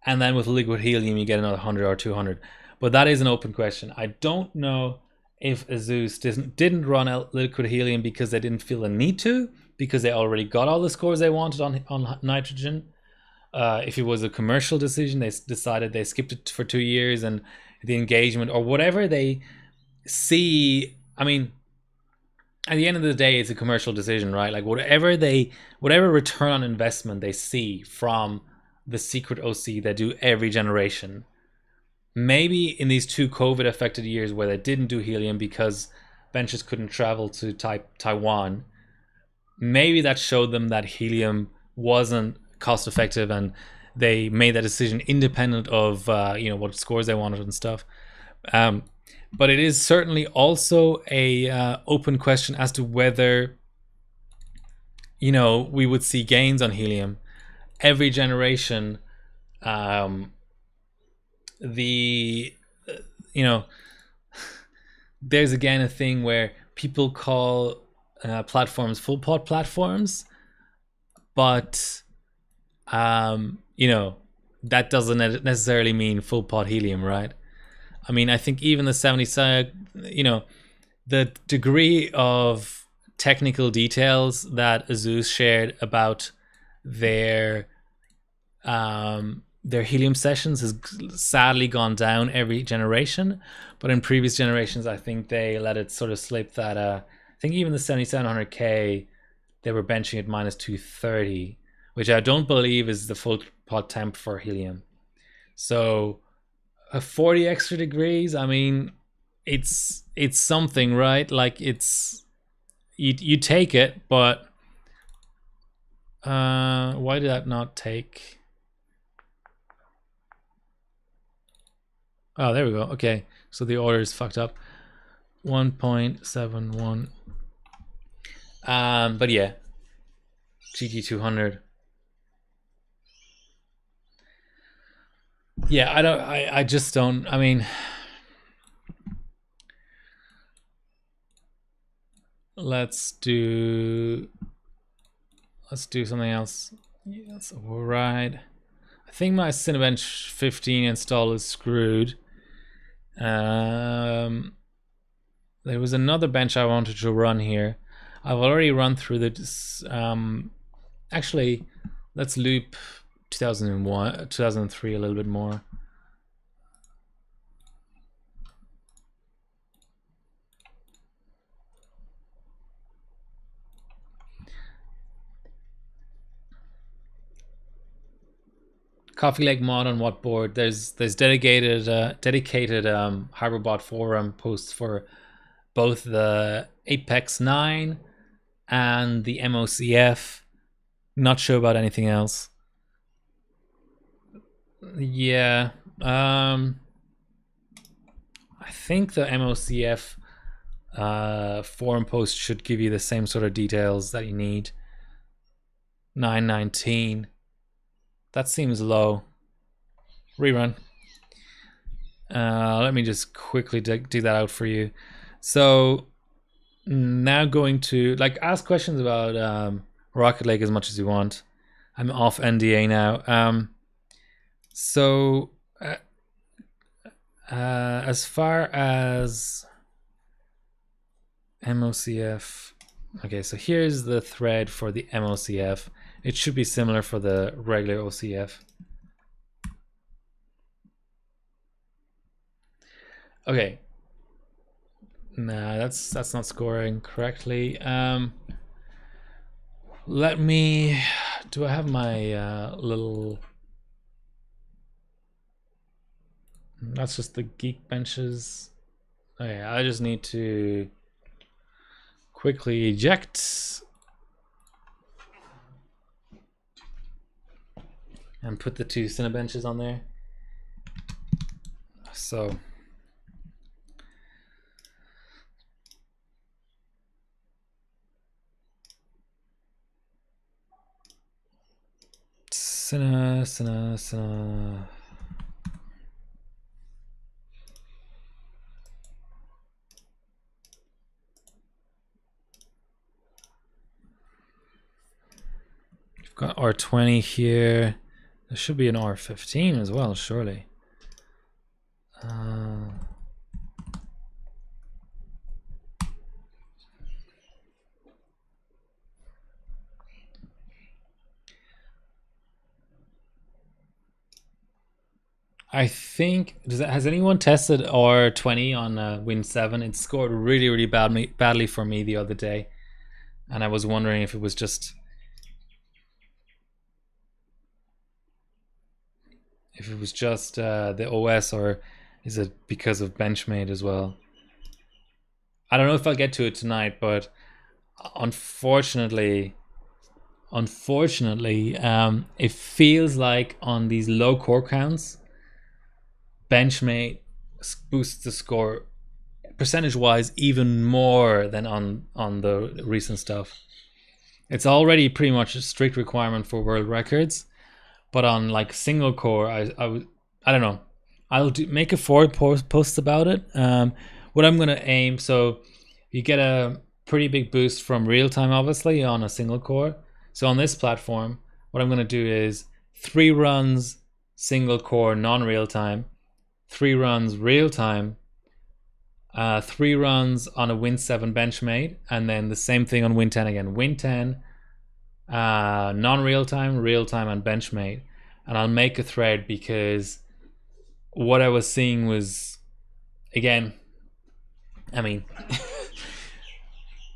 And then with liquid helium, you get another 100 or 200. But that is an open question. I don't know if Asus didn't run out liquid helium because they didn't feel the need to, because they already got all the scores they wanted on nitrogen. If it was a commercial decision, they decided they skipped it for 2 years, and the engagement or whatever they see. I mean, at the end of the day, it's a commercial decision, right? Like whatever return on investment they see from the secret OC they do every generation. Maybe in these 2 COVID affected years where they didn't do helium because benches couldn't travel to Taiwan, maybe that showed them that helium wasn't cost effective, and they made that decision independent of you know, what scores they wanted and stuff. But it is certainly also a open question as to whether, you know, we would see gains on helium every generation. You know, there's again a thing where people call platforms full pot platforms, but you know, that doesn't necessarily mean full pot helium, right? I mean, I think even the 77, you know, the degree of technical details that Asus shared about their helium sessions has sadly gone down every generation. But in previous generations, I think they let it sort of slip that I think even the 7700K, they were benching at minus 230, which I don't believe is the full pot temp for helium. So 40 extra degrees, I mean, it's something, right? Like it's you take it, but why did that not take? Oh, there we go. Okay, so the order is fucked up. 1.71. But yeah, GT200. Yeah, I just don't. I mean, let's do something else. Yes, right. I think my Cinebench 15 install is screwed. There was another bench I wanted to run here. I've already run through this. Actually, let's loop 2001, 2003 a little bit more. Coffee Lake mod on what board? There's dedicated Harborbot forum posts for both the Apex 9 and the MOCF. Not sure about anything else. Yeah, I think the MOCF forum post should give you the same sort of details that you need. 919. That seems low. Rerun. Let me just quickly do that out for you. So now going to ask questions about Rocket League as much as you want. I'm off NDA now. So as far as MOCF, okay, so here's the thread for the MOCF. It should be similar for the regular OCF. Okay. Nah, that's not scoring correctly. Let me. Do I have my little? That's just the geek benches. Okay, I just need to quickly eject and put the two Cinebenches on there. So Cine. We've got R20 here. There should be an R15 as well, surely. I think has anyone tested R20 on Win 7? It scored really badly for me the other day, and I was wondering if it was just the OS, or is it because of Benchmade as well? I don't know if I'll get to it tonight, but unfortunately, it feels like on these low core counts, Benchmade boosts the score percentage-wise even more than on the recent stuff. It's already pretty much a strict requirement for world records, but on like single core, I don't know. I'll make a forward post about it. What I'm gonna aim, so you get a pretty big boost from real time, obviously, on a single core. So on this platform, what I'm gonna do is 3 runs single core non-real time, 3 runs real time, 3 runs on a Win 7 Benchmade, and then the same thing on Win 10 again. Win 10, non-real time, real time, and Benchmade. And I'll make a thread because what I was seeing was, again, I mean,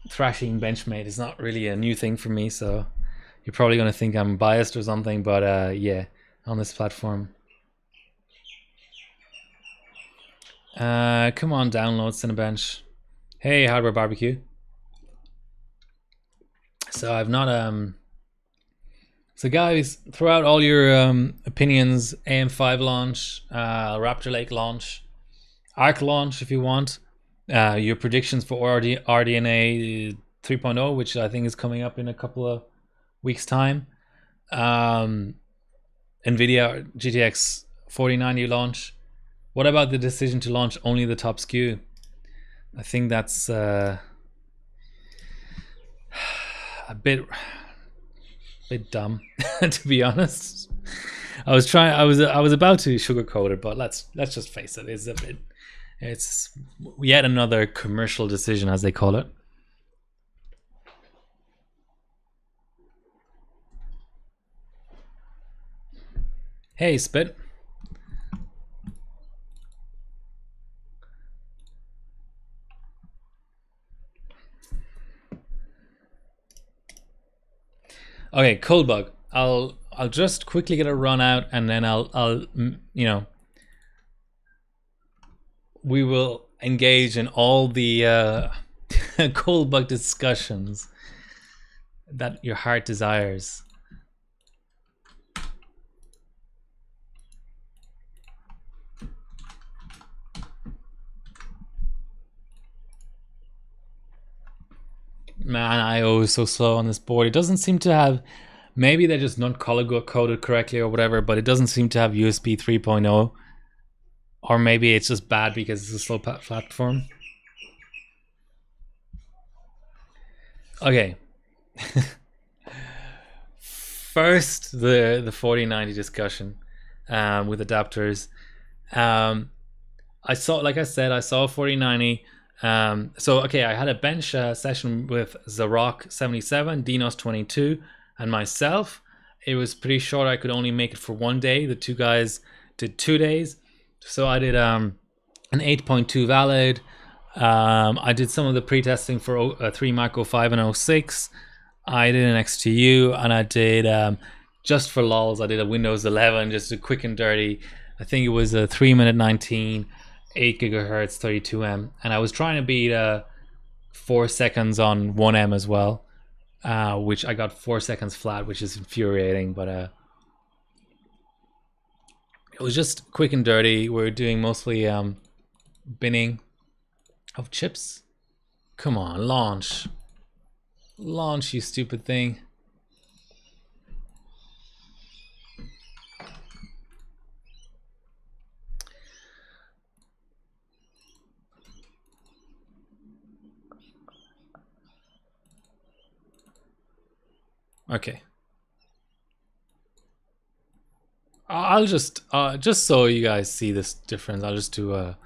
thrashing Benchmade is not really a new thing for me, so you're probably going to think I'm biased or something, but yeah, on this platform. Come on, download Cinebench. Hey, Hardware Barbecue. So I've not So guys, throw out all your opinions. AM5 launch, Raptor Lake launch, Arc launch if you want. Your predictions for RDNA 3.0, which I think is coming up in a couple of weeks' time. NVIDIA GTX 4090 launch. What about the decision to launch only the top SKU? I think that's a bit dumb, to be honest. I was about to sugarcoat it, but let's just face it. It's yet another commercial decision, as they call it. Hey, Spit. Okay, cold bug. I'll just quickly get a run out, and then I'll you know, we will engage in all the cold bug discussions that your heart desires. Man, IO is so slow on this board. It doesn't seem to have, maybe they're just not color coded correctly or whatever, but it doesn't seem to have USB 3.0. Or maybe it's just bad because it's a slow platform. Okay. First, the 4090 discussion with adapters. I saw, like I said, I saw 4090. So okay, I had a bench session with Zarok 77, Dinos 22, and myself. It was pretty short. I could only make it for one day. The two guys did 2 days. So I did an 8.2 valid. I did some of the pre-testing for 3 Micro 5 and 06. I did an XTU, and I did just for lols. I did a Windows 11, just a quick and dirty. I think it was a 3 minute 19. 8 gigahertz 32M, and I was trying to beat 4 seconds on 1M as well, which I got 4 seconds flat, which is infuriating, but it was just quick and dirty. We're doing mostly binning of chips. Come on, launch, you stupid thing. Okay. I'll just so you guys see this difference, I'll just do a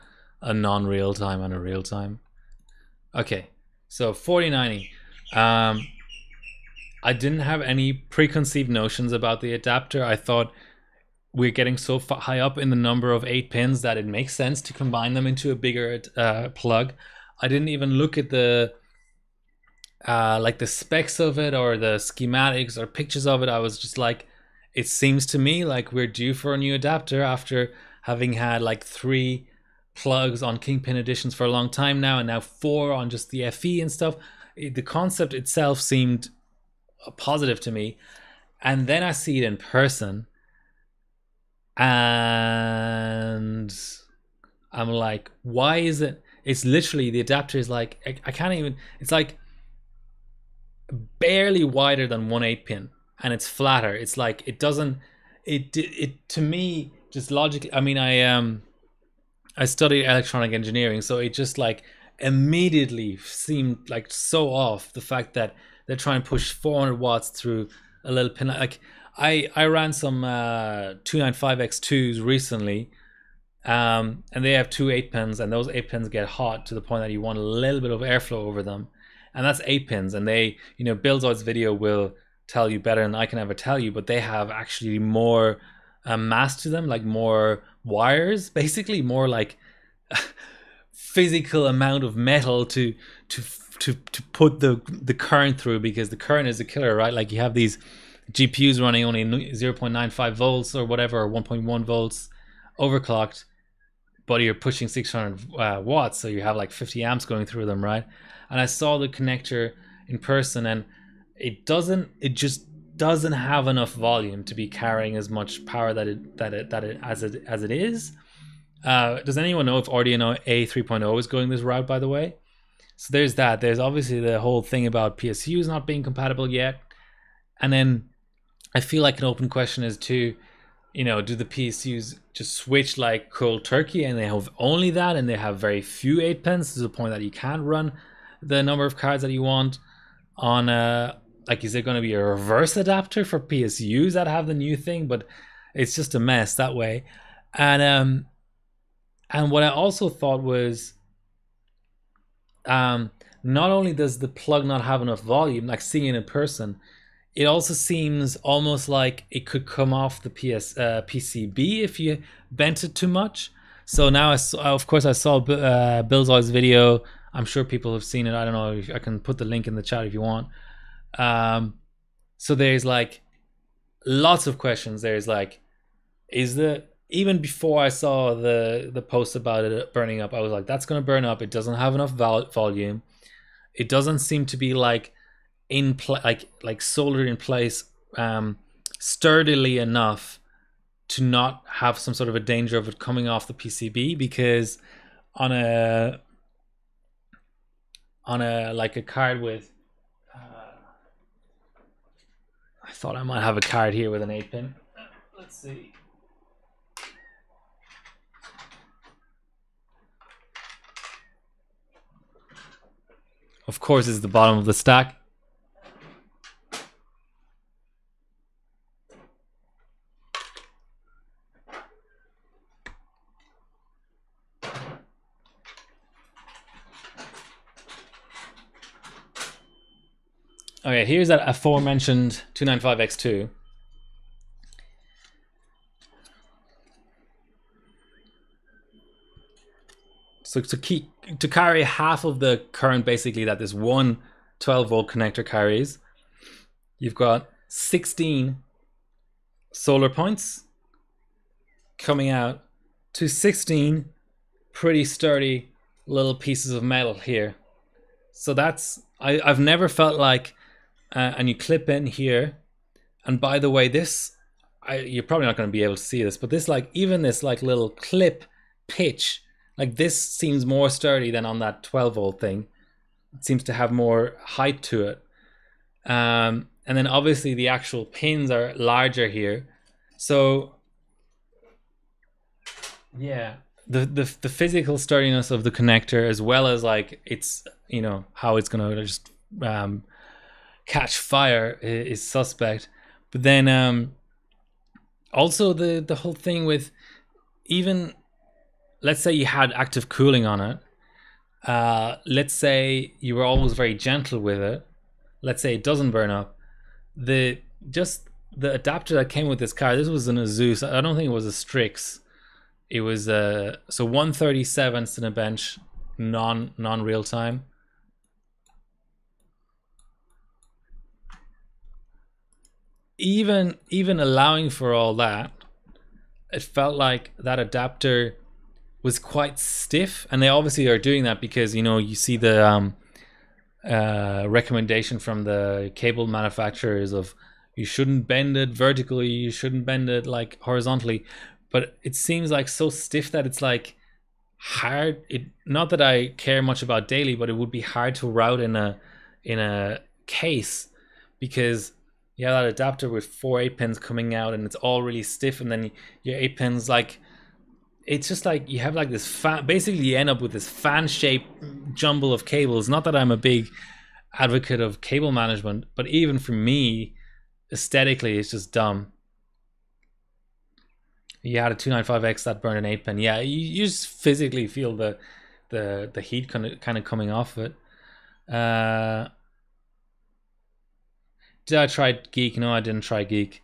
non-real time and a real time. Okay, so 4090. I didn't have any preconceived notions about the adapter. I thought we're getting so high up in the number of 8 pins that it makes sense to combine them into a bigger plug. I didn't even look at the like the specs of it or the schematics or pictures of it. I was just like, it seems to me like we're due for a new adapter after having had like 3 plugs on Kingpin editions for a long time now, and now 4 on just the FE and stuff. The concept itself seemed positive to me, and then I see it in person and I'm like, why is it? It's literally, the adapter is like, I can't even, it's like barely wider than 1/8 pin, and it's flatter. It's like, it doesn't, it to me, just logically, I mean, I studied electronic engineering, so it just like immediately seemed like so off, the fact that they're trying to push 400 watts through a little pin. Like I ran some 295X2s recently, and they have 2 8 pins, and those 8 pins get hot to the point that you want a little bit of airflow over them, and that's 8 pins. And they, you know, Billzoid's video will tell you better than I can ever tell you, but they have actually more mass to them, like more wires, basically more like physical amount of metal to put the current through, because the current is a killer, right? Like you have these GPUs running only 0.95 volts or whatever, or 1.1 volts overclocked. but you're pushing 600 watts, so you have like 50 amps going through them, right? And I saw the connector in person, and it just doesn't have enough volume to be carrying as much power as it is. Does anyone know if Arduino A3.0 is going this route, by the way? So there's that. There's obviously the whole thing about PSUs not being compatible yet. And then I feel like an open question is to, do the PSUs just switch like cold turkey and they have only that and they have very few 8 pins to the point that you can't run the number of cards that you want on like, is there going to be a reverse adapter for PSUs that have the new thing? But it's just a mess that way. And what I also thought was, not only does the plug not have enough volume, like seeing it in person, it also seems almost like it could come off the PCB if you bent it too much. So now, of course, I saw Bill's video. I'm sure people have seen it. I don't know if I can put the link in the chat if you want. So there's like lots of questions. There's like, even before I saw the post about it burning up, I was like, that's going to burn up. It doesn't have enough volume. It doesn't seem to be like soldered in place sturdily enough to not have some sort of a danger of it coming off the PCB, because on a like a card with I thought I might have a card here with an 8-pin. Let's see. Of course, it's the bottom of the stack. Okay, here's that aforementioned 295X2. So to carry half of the current basically that this one 12-volt connector carries, you've got 16 solar points coming out to 16 pretty sturdy little pieces of metal here. So that's, I've never felt like, and you clip in here, and by the way, this, you're probably not going to be able to see this, but this, like, even this like little clip pitch, like this seems more sturdy than on that 12-volt thing. It seems to have more height to it. And then obviously the actual pins are larger here. So yeah, the physical sturdiness of the connector, as well as like it's, how it's gonna just catch fire is suspect. But then also the whole thing with, even let's say you had active cooling on it, let's say you were always very gentle with it, let's say it doesn't burn up, the adapter that came with this car, this was an Asus, I don't think it was a Strix, it was so 137 Cinebench non real time. Even allowing for all that, it felt like that adapter was quite stiff, and they obviously are doing that because you see the recommendation from the cable manufacturers of you shouldn't bend it vertically, you shouldn't bend it like horizontally, but it seems like so stiff that it's like hard. Not that I care much about daily, but it would be hard to route in a case, because you have that adapter with 4 8-pins coming out and it's all really stiff, and then your 8-pins, like, it's just like you have like this fan, basically you end up with this fan-shaped jumble of cables. Not that I'm a big advocate of cable management, but even for me, aesthetically, it's just dumb. You had a 295X that burned an 8-pin. Yeah, you just physically feel the heat kind of coming off of it. Did I try Geek? No, I didn't try Geek.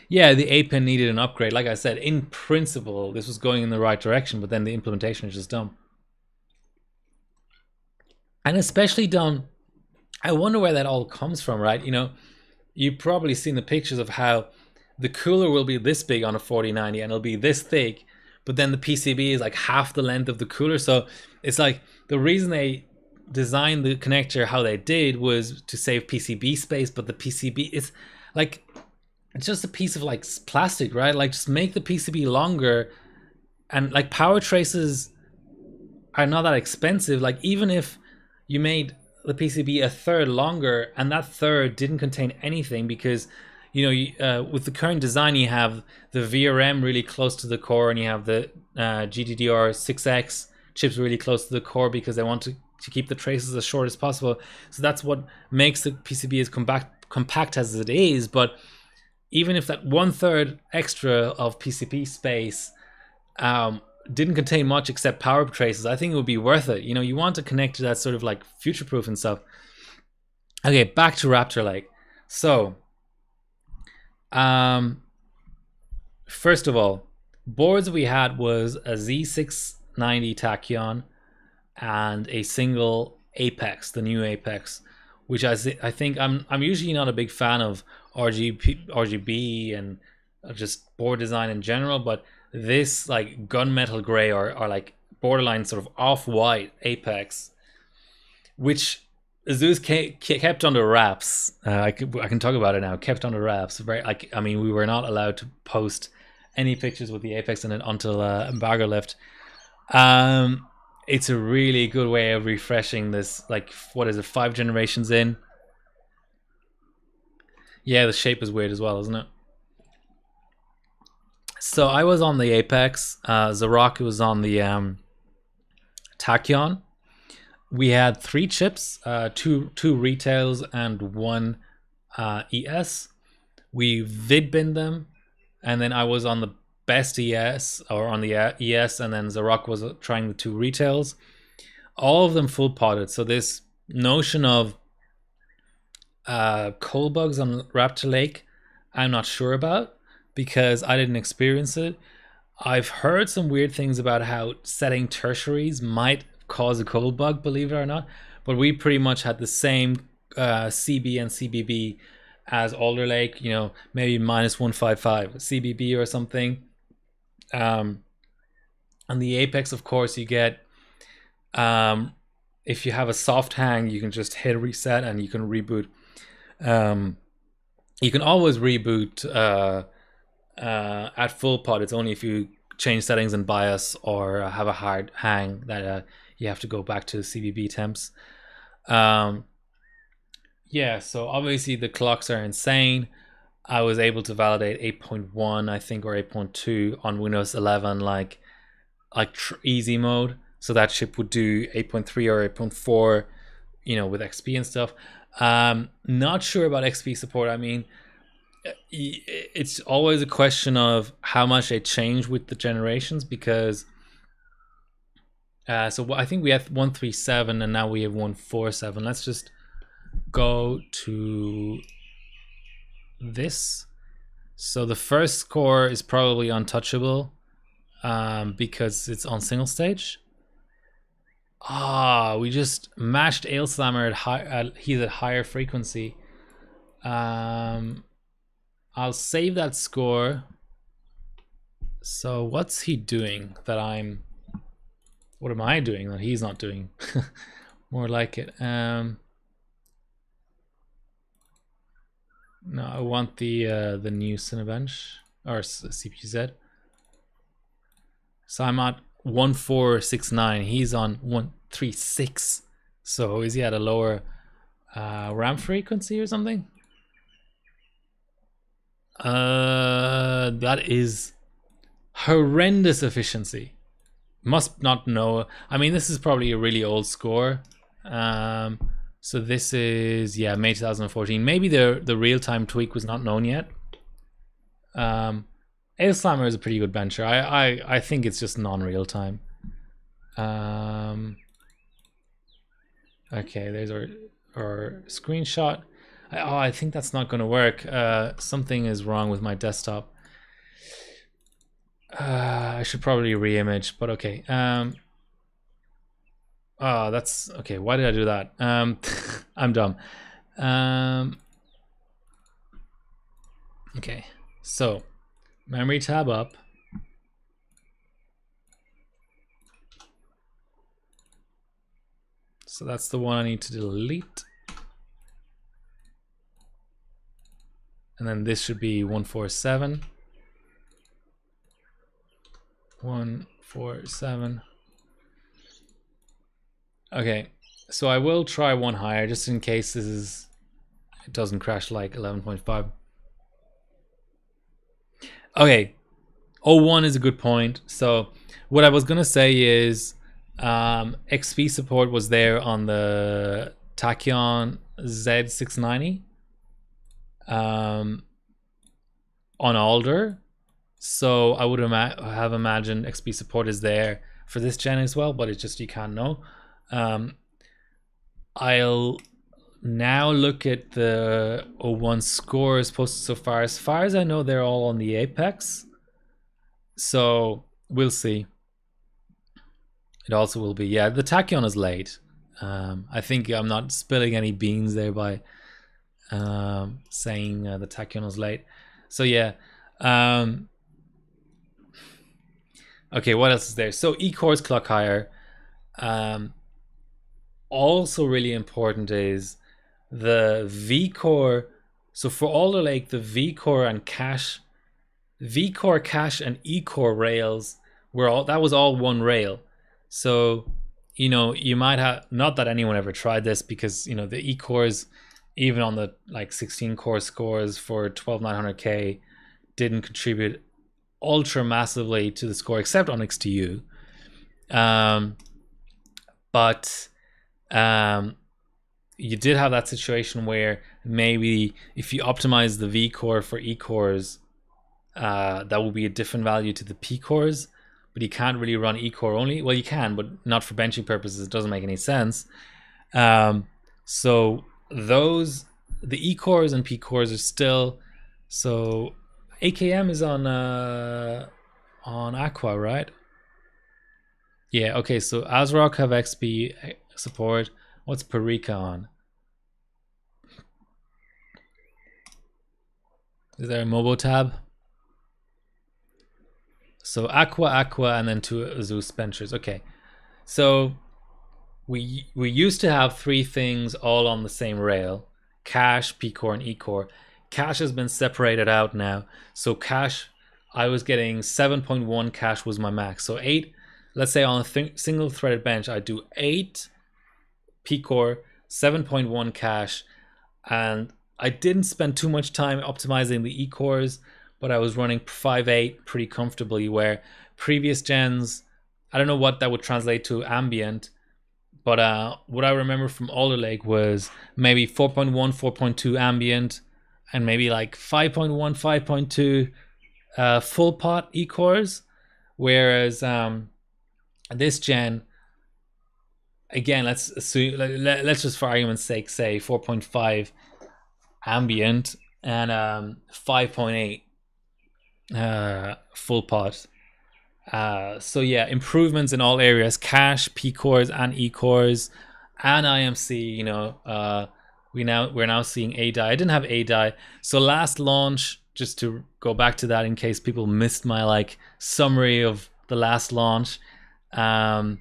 Yeah, the 8-pin needed an upgrade. Like I said, in principle, this was going in the right direction, but then the implementation is just dumb. And especially dumb, I wonder where that all comes from, right? You've probably seen the pictures of how the cooler will be this big on a 4090 and it'll be this thick, but then the PCB is like half the length of the cooler. So it's like the reason they designed the connector how they did was to save PCB space, but the PCB is like, it's just a piece of like plastic, right? Like just make the PCB longer, and like power traces are not that expensive. Like even if you made the PCB a third longer and that third didn't contain anything, because with the current design you have the VRM really close to the core and you have the GDDR6X chips really close to the core because they want to keep the traces as short as possible. So that's what makes the PCB as compact as it is. But even if that 1/3 extra of PCB space didn't contain much except power traces, I think it would be worth it. You want to connect to that sort of like future-proof and stuff. Okay, back to Raptor Lake. So, first of all, boards we had was a Z690 Tachyon and a single Apex, the new Apex, which I think I'm usually not a big fan of RGB and just board design in general, but this like gunmetal gray or like borderline sort of off-white Apex, which Asus kept under wraps. I can talk about it now. Kept under wraps. We were not allowed to post any pictures with the Apex in it until embargo left. It's a really good way of refreshing this. Like, what is it? 5 generations in. Yeah, the shape is weird as well, isn't it? So I was on the Apex. Zarok was on the Tachyon. We had 3 chips, two retails and 1 ES. We vid binned them, and then I was on the best ES, or on the ES, and then Zarok was trying the 2 retails. All of them full potted. So this notion of coal bugs on Raptor Lake, I'm not sure about, because I didn't experience it. I've heard some weird things about how setting tertiaries might cause a coal bug, believe it or not, but we pretty much had the same CB and CBB as Alder Lake, maybe -155 CBB or something. On the Apex, of course, you get if you have a soft hang, you can just hit reset and you can reboot. You can always reboot at full pot. It's only if you change settings in BIOS or have a hard hang that you have to go back to CBB temps. Yeah, so obviously the clocks are insane. I was able to validate 8.1, I think, or 8.2 on Windows 11, like easy mode. So that chip would do 8.3 or 8.4, with XP and stuff. Not sure about XP support. I mean, it's always a question of how much they change with the generations, because so I think we have 137 and now we have 147. Let's just go to this. So the first score is probably untouchable because it's on single stage. We just matched Ailslammer he's at higher frequency. I'll save that score. So what's he doing that what am I doing that he's not doing? More like it. No, I want the new Cinebench or CPZ. So I'm at 1469. He's on 136. So is he at a lower RAM frequency or something? That is horrendous efficiency. Must not know. I mean, this is probably a really old score. So this is, yeah, May 2014. Maybe the real-time tweak was not known yet. Ailslammer is a pretty good bencher. I think it's just non-real time. Okay, there's our screenshot. I think that's not going to work. Something is wrong with my desktop. I should probably re-image, but okay. That's okay. Why did I do that? I'm dumb. Okay. So memory tab up. So that's the one I need to delete. And then this should be 147. 147. Okay, so I will try one higher just in case it doesn't crash like 11.5. Okay, 01 is a good point. So what I was gonna say is XP support was there on the Tachyon Z690 on Alder. So I would have imagined XP support is there for this gen as well, but it's just you can't know. I'll now look at the 01 scores posted so far. As far as I know, they're all on the Apex. So we'll see. It also will be, yeah, the Tachyon is late. I think I'm not spilling any beans there by saying the Tachyon is late. So yeah. Okay, what else is there? So E-cores clock higher. Also really important is the V-core. So for Alder Lake, the V-core and cache, V-core, cache, and E-core rails that was all one rail. So, you know, you might have, not that anyone ever tried this because, you know, the E-cores, even on the like 16 core scores for 12900K, didn't contribute ultra massively to the score except on XTU. But you did have that situation where maybe if you optimize the V core for E cores, that will be a different value to the P cores, but you can't really run E core only. Well, you can, but not for benching purposes. It doesn't make any sense. So the E cores and P cores are still, so AKM is on Aqua, right? Yeah, okay, so ASRock have XP support. What's Parika on? Is there a Mobo tab? So Aqua, and then two Zeus benchers. Okay, so we used to have three things all on the same rail: cache, P-core, and E-core. Cache has been separated out now. So cache, I was getting 7.1 cache was my max. So 8, let's say on a single threaded bench, I do 8 P-core, 7.1 cache, and I didn't spend too much time optimizing the E-cores, but I was running 5.8 pretty comfortably, where previous gens, I don't know what that would translate to ambient, but what I remember from Alder Lake was maybe 4.1, 4.2 ambient, and maybe like 5.1, 5.2 full pot E-cores, whereas this gen, again, let's assume, let's just for argument's sake say 4.5 ambient and 5.8 full pot. So yeah, improvements in all areas: cache, P cores, and E cores, and IMC. You know, we're now seeing A die. I didn't have A die, so last launch. Just to go back to that, in case people missed my like summary of the last launch. You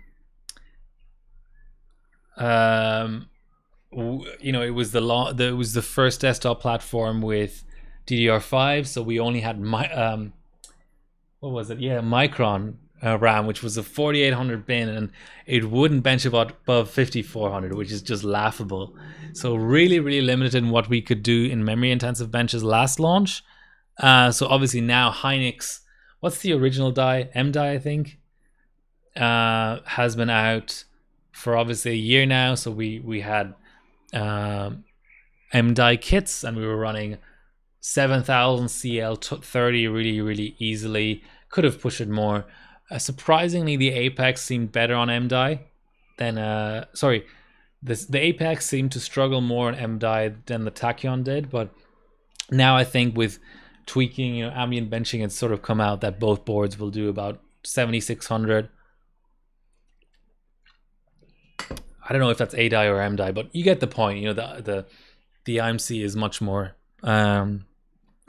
know, it was the first desktop platform with DDR5, so we only had what was it? Yeah, Micron RAM, which was a 4800 bin, and it wouldn't bench above 5400, which is just laughable. So really, really limited in what we could do in memory intensive benches last launch. So obviously now Hynix, what's the original die? M die, I think, has been out for obviously a year now. So we had M die kits, and we were running 7000 CL 30 really easily. Could have pushed it more. Surprisingly, the Apex seemed better on M die than the Apex seemed to struggle more on M die than the Tachyon did. But now I think with tweaking, you know, ambient benching, it's sort of come out that both boards will do about 7600. I don't know if that's A die or M die, but you get the point. You know, the IMC is much more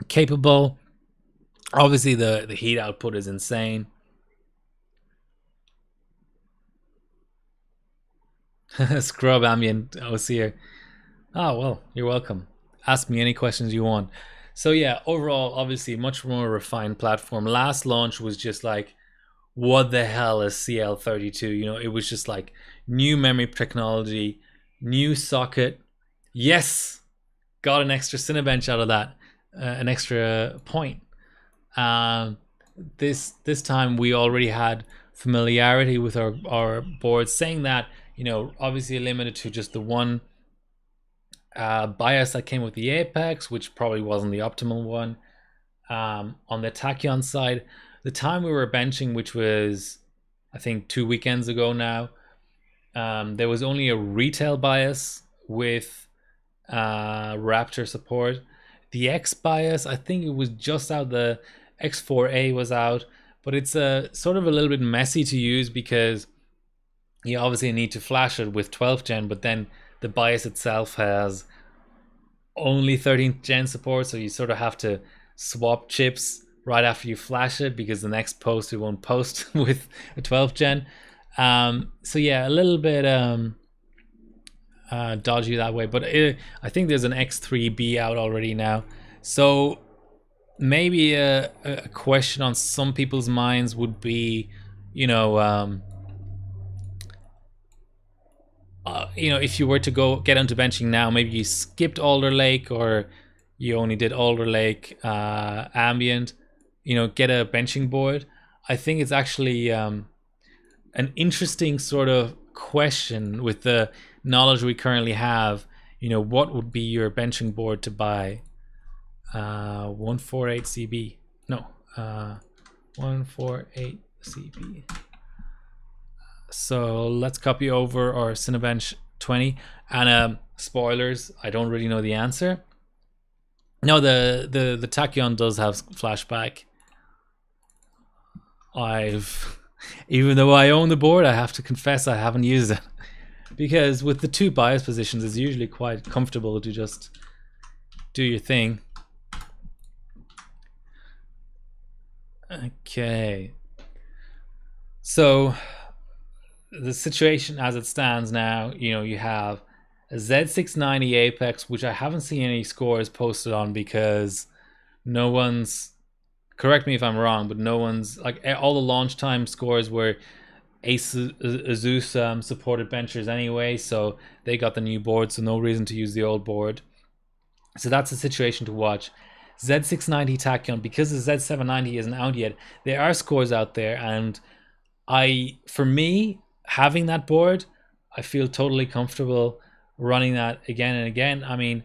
capable. Obviously, the heat output is insane. Scrub ambient OC. Oh, well, you're welcome. Ask me any questions you want. So yeah, overall, obviously, much more refined platform. Last launch was just like, what the hell is CL32? You know, it was just like new memory technology, new socket. Yes, got an extra Cinebench out of that, an extra point. Um, this time we already had familiarity with our boards, saying that, you know, obviously limited to just the one bias that came with the Apex, which probably wasn't the optimal one. On the Tachyon side, the time we were benching, which was I think 2 weekends ago now, there was only a retail bias with Raptor support. The X bias, I think it was just out. The X4A was out, but it's a sort of a little bit messy to use because you obviously need to flash it with 12th gen, but then the bias itself has only 13th gen support, so you sort of have to swap chips right after you flash it because the next post it won't post with a 12th gen. So yeah, a little bit dodgy that way, but I think there's an X3B out already now. So maybe a question on some people's minds would be, you know, if you were to go get into benching now, maybe you skipped Alder Lake or you only did Alder Lake ambient, you know, get a benching board. I think it's actually an interesting sort of question with the knowledge we currently have. You know, what would be your benching board to buy? 148 CB. No, 148 CB. So let's copy over our Cinebench 20. And spoilers, I don't really know the answer. No, the Tachyon does have flashback. Even though I own the board, I have to confess I haven't used it. Because with the two bias positions, it's usually quite comfortable to just do your thing. Okay. So the situation as it stands now, you know, you have a Z690 Apex, which I haven't seen any scores posted on because no one's, correct me if I'm wrong, but no one's, like, all the launch time scores were Asus supported benchers anyway, so they got the new board, so no reason to use the old board. So that's the situation to watch. Z690 Tachyon, because the Z790 isn't out yet, there are scores out there, and for me, having that board, I feel totally comfortable running that again and again. I mean,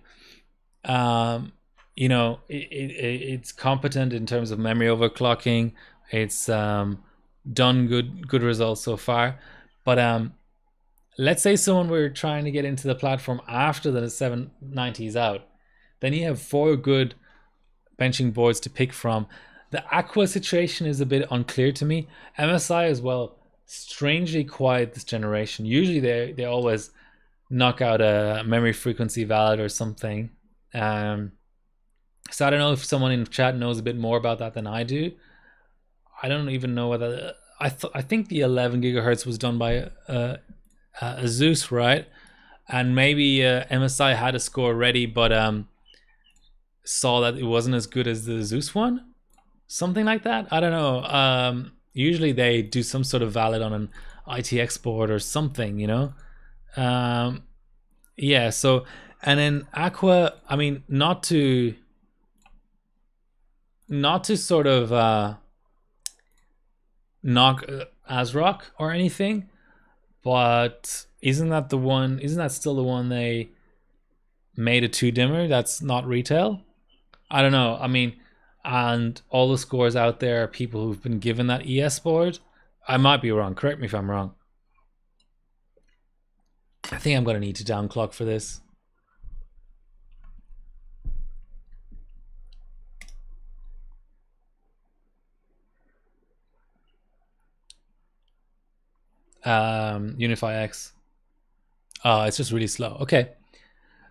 you know, it's competent in terms of memory overclocking. It's done good results so far. But let's say someone were trying to get into the platform after the 790 is out, then you have 4 good benching boards to pick from. The Aqua situation is a bit unclear to me. MSI as well, strangely quiet this generation. Usually they always knock out a memory frequency valid or something. So I don't know if someone in chat knows a bit more about that than I do. I don't even know whether I think the 11 gigahertz was done by Asus, right? And maybe MSI had a score ready, but saw that it wasn't as good as the Zeus one, something like that. I don't know. Usually they do some sort of valid on an ITX board or something, you know. Yeah. So, and then Aqua, I mean, not to sort of knock ASRock or anything, but isn't that the one? Isn't that still the one they made a 2 dimmer that's not retail? I don't know. I mean, and all the scores out there are people who've been given that ES board. I might be wrong. Correct me if I'm wrong. I think I'm going to need to downclock for this. Unify X. It's just really slow. Okay.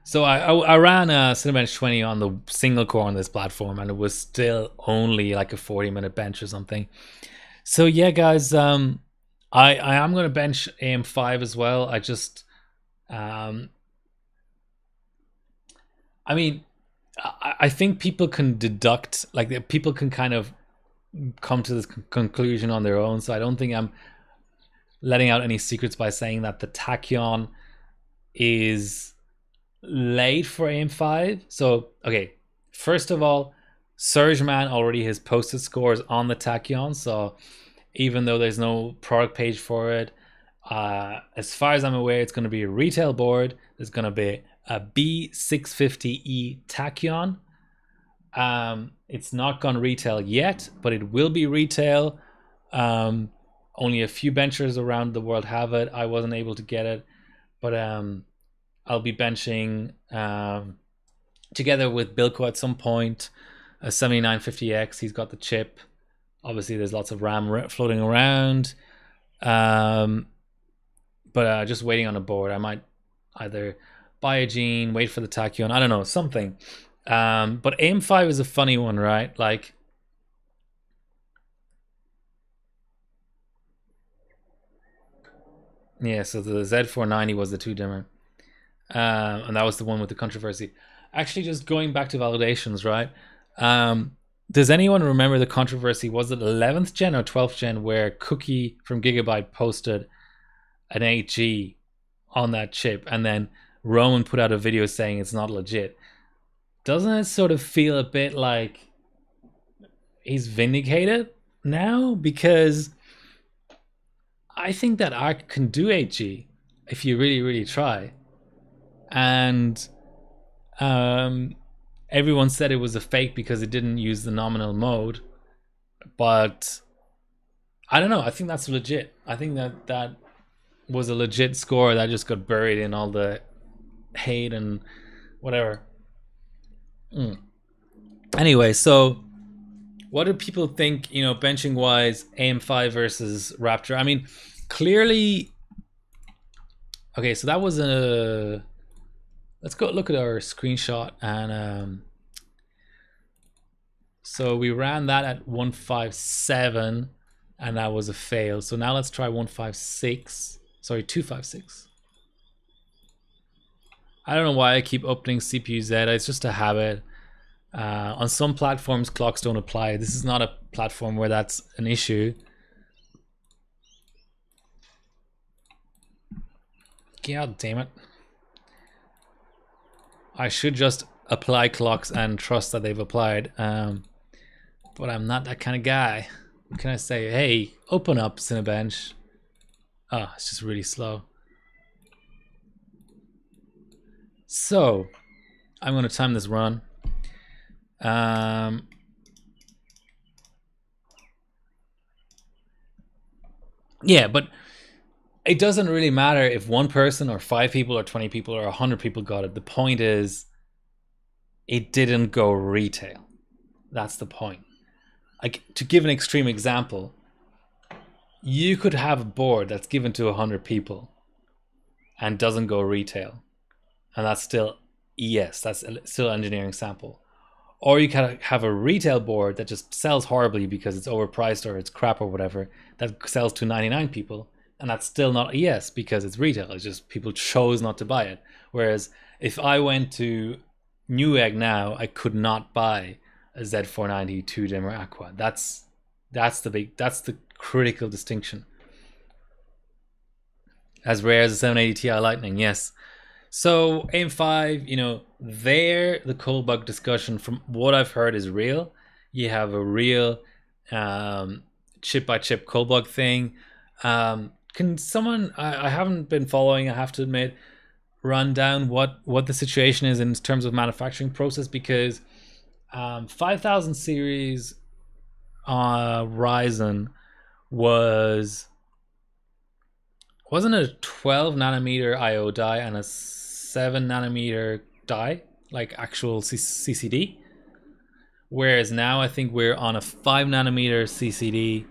So I ran a Cinebench 20 on the single core on this platform, and it was still only like a 40-minute bench or something. So yeah, guys, I am going to bench AM5 as well. I just, I mean, I think people can deduct, like people can kind of come to this conclusion on their own. So I don't think I'm letting out any secrets by saying that the Tachyon is late for AM5. So, okay, first of all, Surgeman already has posted scores on the Tachyon. So even though there's no product page for it, as far as I'm aware, it's going to be a retail board. There's going to be a B650E Tachyon. It's not gone retail yet, but it will be retail. Only a few benchers around the world have it. I wasn't able to get it, but I'll be benching together with Bilko at some point. A 7950X. He's got the chip. Obviously, there's lots of RAM floating around. But just waiting on a board. I might either buy a Gene, wait for the Tachyon. I don't know, something. But AM5 is a funny one, right? Like, yeah, so the Z490 was the 2-dimmer. And that was the one with the controversy. Actually, just going back to validations, right? Does anyone remember the controversy? Was it 11th gen or 12th gen where Cookie from Gigabyte posted an 8G on that chip, and then Roman put out a video saying it's not legit? Doesn't it sort of feel a bit like he's vindicated now? Because I think that ARC can do 8G if you really, really try. And everyone said it was a fake because it didn't use the nominal mode. But I don't know. I think that's legit. I think that was a legit score that just got buried in all the hate and whatever. Anyway, so what do people think, you know, benching wise, AM5 versus Raptor? I mean, clearly, okay, so that was a, let's go look at our screenshot. And so we ran that at 157 and that was a fail. So now let's try 156, sorry, 256. I don't know why I keep opening CPU Z. It's just a habit. On some platforms, clocks don't apply. This is not a platform where that's an issue. God damn it. I should just apply clocks and trust that they've applied. But I'm not that kind of guy. What can I say? Hey, open up Cinebench. Oh, it's just really slow. So, I'm going to time this run. Yeah, but it doesn't really matter if one person or 5 people or 20 people or 100 people got it. The point is, it didn't go retail. That's the point. Like, to give an extreme example, you could have a board that's given to 100 people and doesn't go retail. And that's still ES, that's still engineering sample. Or you can have a retail board that just sells horribly because it's overpriced or it's crap or whatever, that sells to 99 people, and that's still not ES because it's retail. It's just people chose not to buy it. Whereas if I went to Newegg now, I could not buy a Z490 2-dimmer Aqua. That's the critical distinction. As rare as a 780 Ti Lightning, yes. So AM5, you know, there the cold bug discussion from what I've heard is real. You have a real chip by chip cold bug thing. Can someone, I haven't been following, I have to admit, run down what the situation is in terms of manufacturing process? Because 5000 series Ryzen wasn't it a 12 nanometer IO die and a 7 nanometer die, like actual CCD? Whereas now I think we're on a 5 nanometer CCD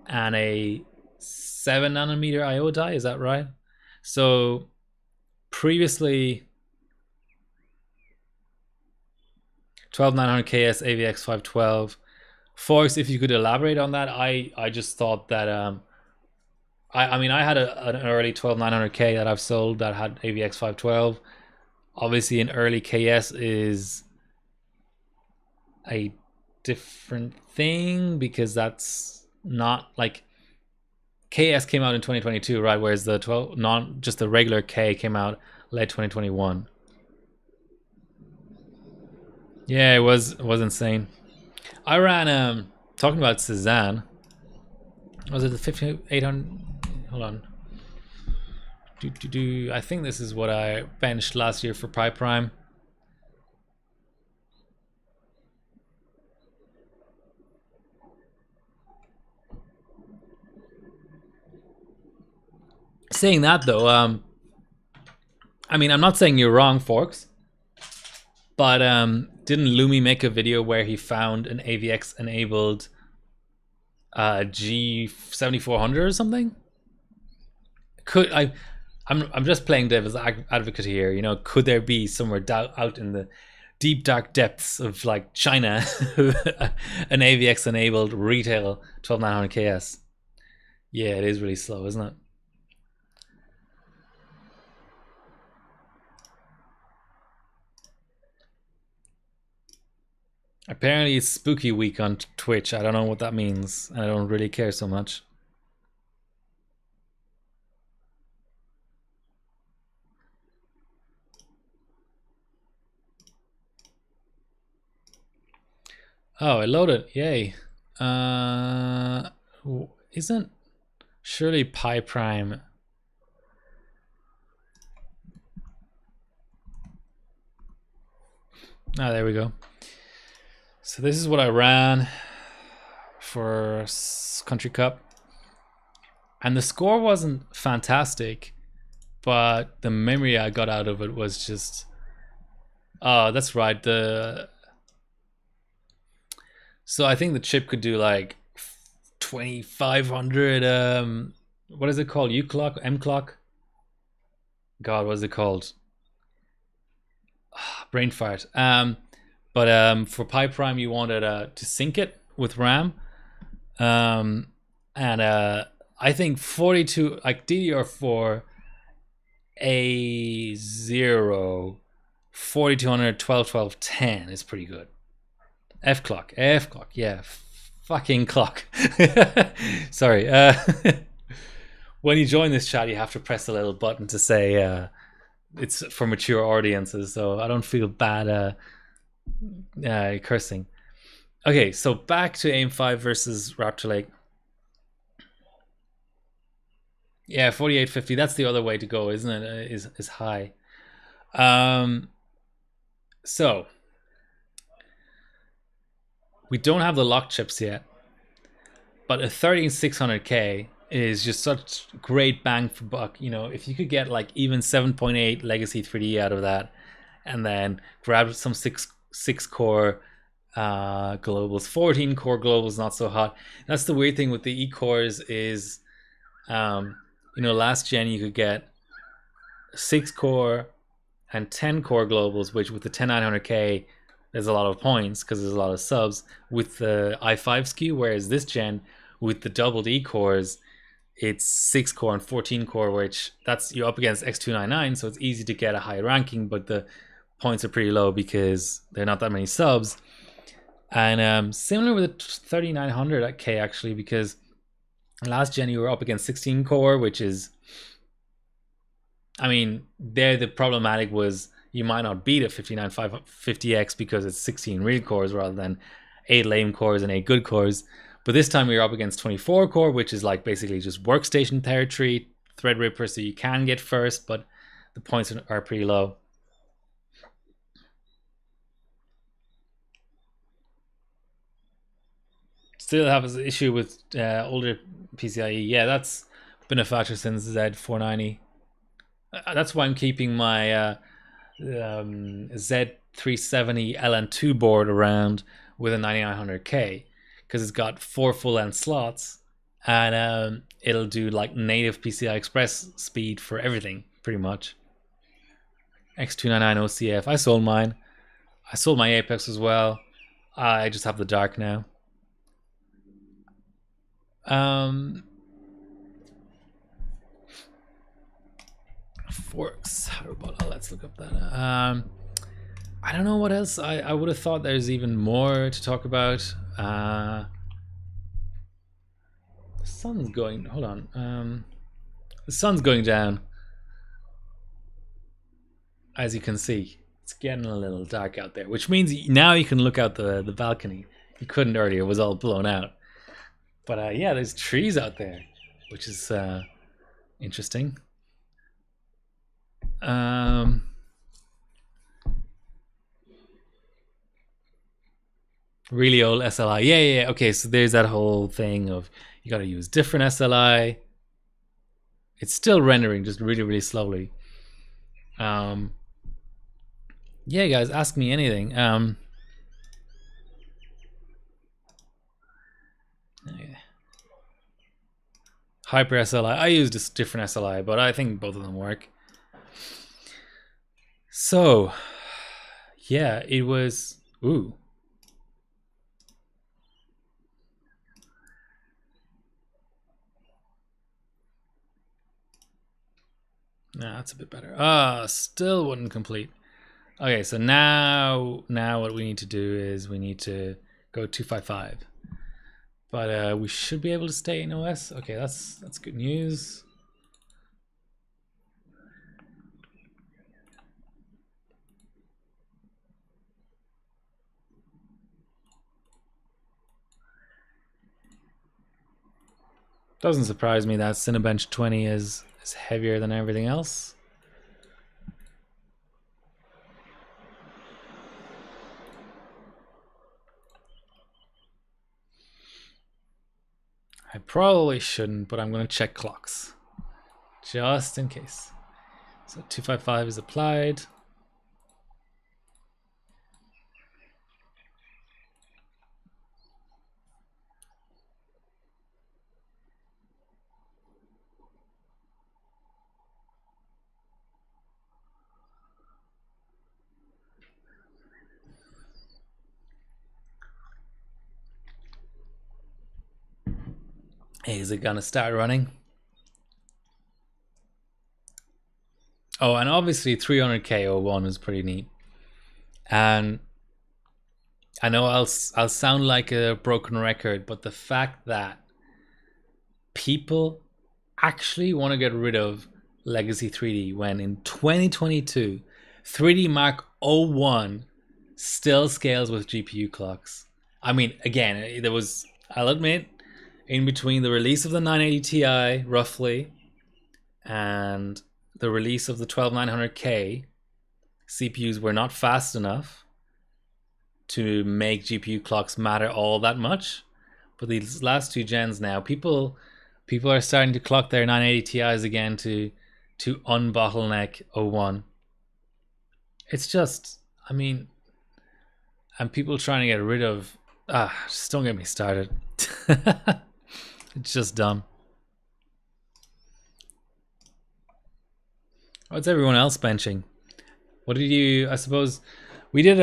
and a 7 nanometer IO die. Is that right? So previously, 12900 KS AVX 512. Forks, if you could elaborate on that. I just thought that I mean I had an early 12900K that I've sold that had AVX 512. Obviously an early KS is a different thing because that's not like KS came out in 2022, right? Whereas the 12 just the regular K came out late 2021. Yeah, it was insane. I ran talking about Cezanne. Was it the 5800? Hold on. I think this is what I benched last year for Pi Prime. Saying that though, I mean, I'm not saying you're wrong, Forks, but didn't Lumi make a video where he found an AVX enabled G7400 or something? I'm just playing devil's advocate here. You know, could there be somewhere out in the deep dark depths of like China an AVX enabled retail 12900 KS? Yeah, it is really slow, isn't it? Apparently it's spooky week on Twitch. I don't know what that means. I don't really care so much. Oh, it loaded. Yay. Isn't surely Pi Prime... Ah, there we go. So this is what I ran for Country Cup. And the score wasn't fantastic, but the memory I got out of it was just... Oh, that's right. So I think the chip could do like 2500 what is it called? U clock? M clock? God, what is it called? Brain fart. But for Pi Prime you wanted to sync it with RAM. And I think 42 like DDR4 A0 4200 12 is pretty good. F clock, yeah, fucking clock. Sorry. When you join this chat, you have to press a little button to say it's for mature audiences, so I don't feel bad cursing. Okay, so back to AM5 versus Raptor Lake. Yeah, 4850. That's the other way to go, isn't it? Is high. So we don't have the lock chips yet, but a 13600K is just such great bang for buck. You know, if you could get like even 7.8 legacy 3D out of that, and then grab some six core globals, 14 core globals, not so hot. That's the weird thing with the E-cores is, you know, last gen you could get 6 core and 10 core globals, which with the 10900K there's a lot of points because there's a lot of subs with the i5 SKU, whereas this gen with the doubled E cores it's 6 core and 14 core, which that's you're up against X299, so it's easy to get a high ranking, but the points are pretty low because there are not that many subs. And similar with the 3900K actually, because last gen you were up against 16 core, which is, I mean, there the problematic was you might not beat a 59550X because it's 16 real cores rather than 8 lame cores and 8 good cores. But this time we're up against 24 core, which is like basically just workstation territory, Threadripper, so you can get first, but the points are pretty low. Still have an issue with older PCIe. Yeah, that's been a factor since Z490. That's why I'm keeping my Z370 LN2 board around with a 9900K, because it's got 4 full length slots, and it'll do like native PCI Express speed for everything pretty much. X299 OCF. I sold mine. I sold my Apex as well. I just have the dark now. Forks. Let's look up that. I don't know what else. I would have thought there's even more to talk about. The sun's going. Hold on. The sun's going down. As you can see, it's getting a little dark out there, which means now you can look out the balcony. You couldn't earlier; it was all blown out. But yeah, there's trees out there, which is interesting. Really old SLI. Yeah. Okay, so there's that whole thing of you got to use different SLI. It's still rendering, just really, really slowly. Yeah, guys, ask me anything. Yeah. Hyper SLI. I used a different SLI, but I think both of them work. So, yeah, it was. Ooh. Nah, that's a bit better. Still wouldn't complete. Okay, so now what we need to do is we need to go 255. But we should be able to stay in OS. Okay, that's good news. Doesn't surprise me that Cinebench 20 is heavier than everything else. I probably shouldn't, but I'm going to check clocks just in case. So 255 is applied. Hey, is it gonna start running? Oh, and obviously 300k O1 is pretty neat. And I know I'll sound like a broken record, but the fact that people actually want to get rid of Legacy 3D when in 2022 3D Mark 01 still scales with GPU clocks. I mean, again, there was, I'll admit, in between the release of the 980 Ti, roughly, and the release of the 12900K, CPUs were not fast enough to make GPU clocks matter all that much. But these last two gens now, people are starting to clock their 980 Ti's again to unbottleneck 01. It's just, I mean, and people trying to get rid of, just don't get me started. It's just dumb. What's everyone else benching? What did you, I suppose, we did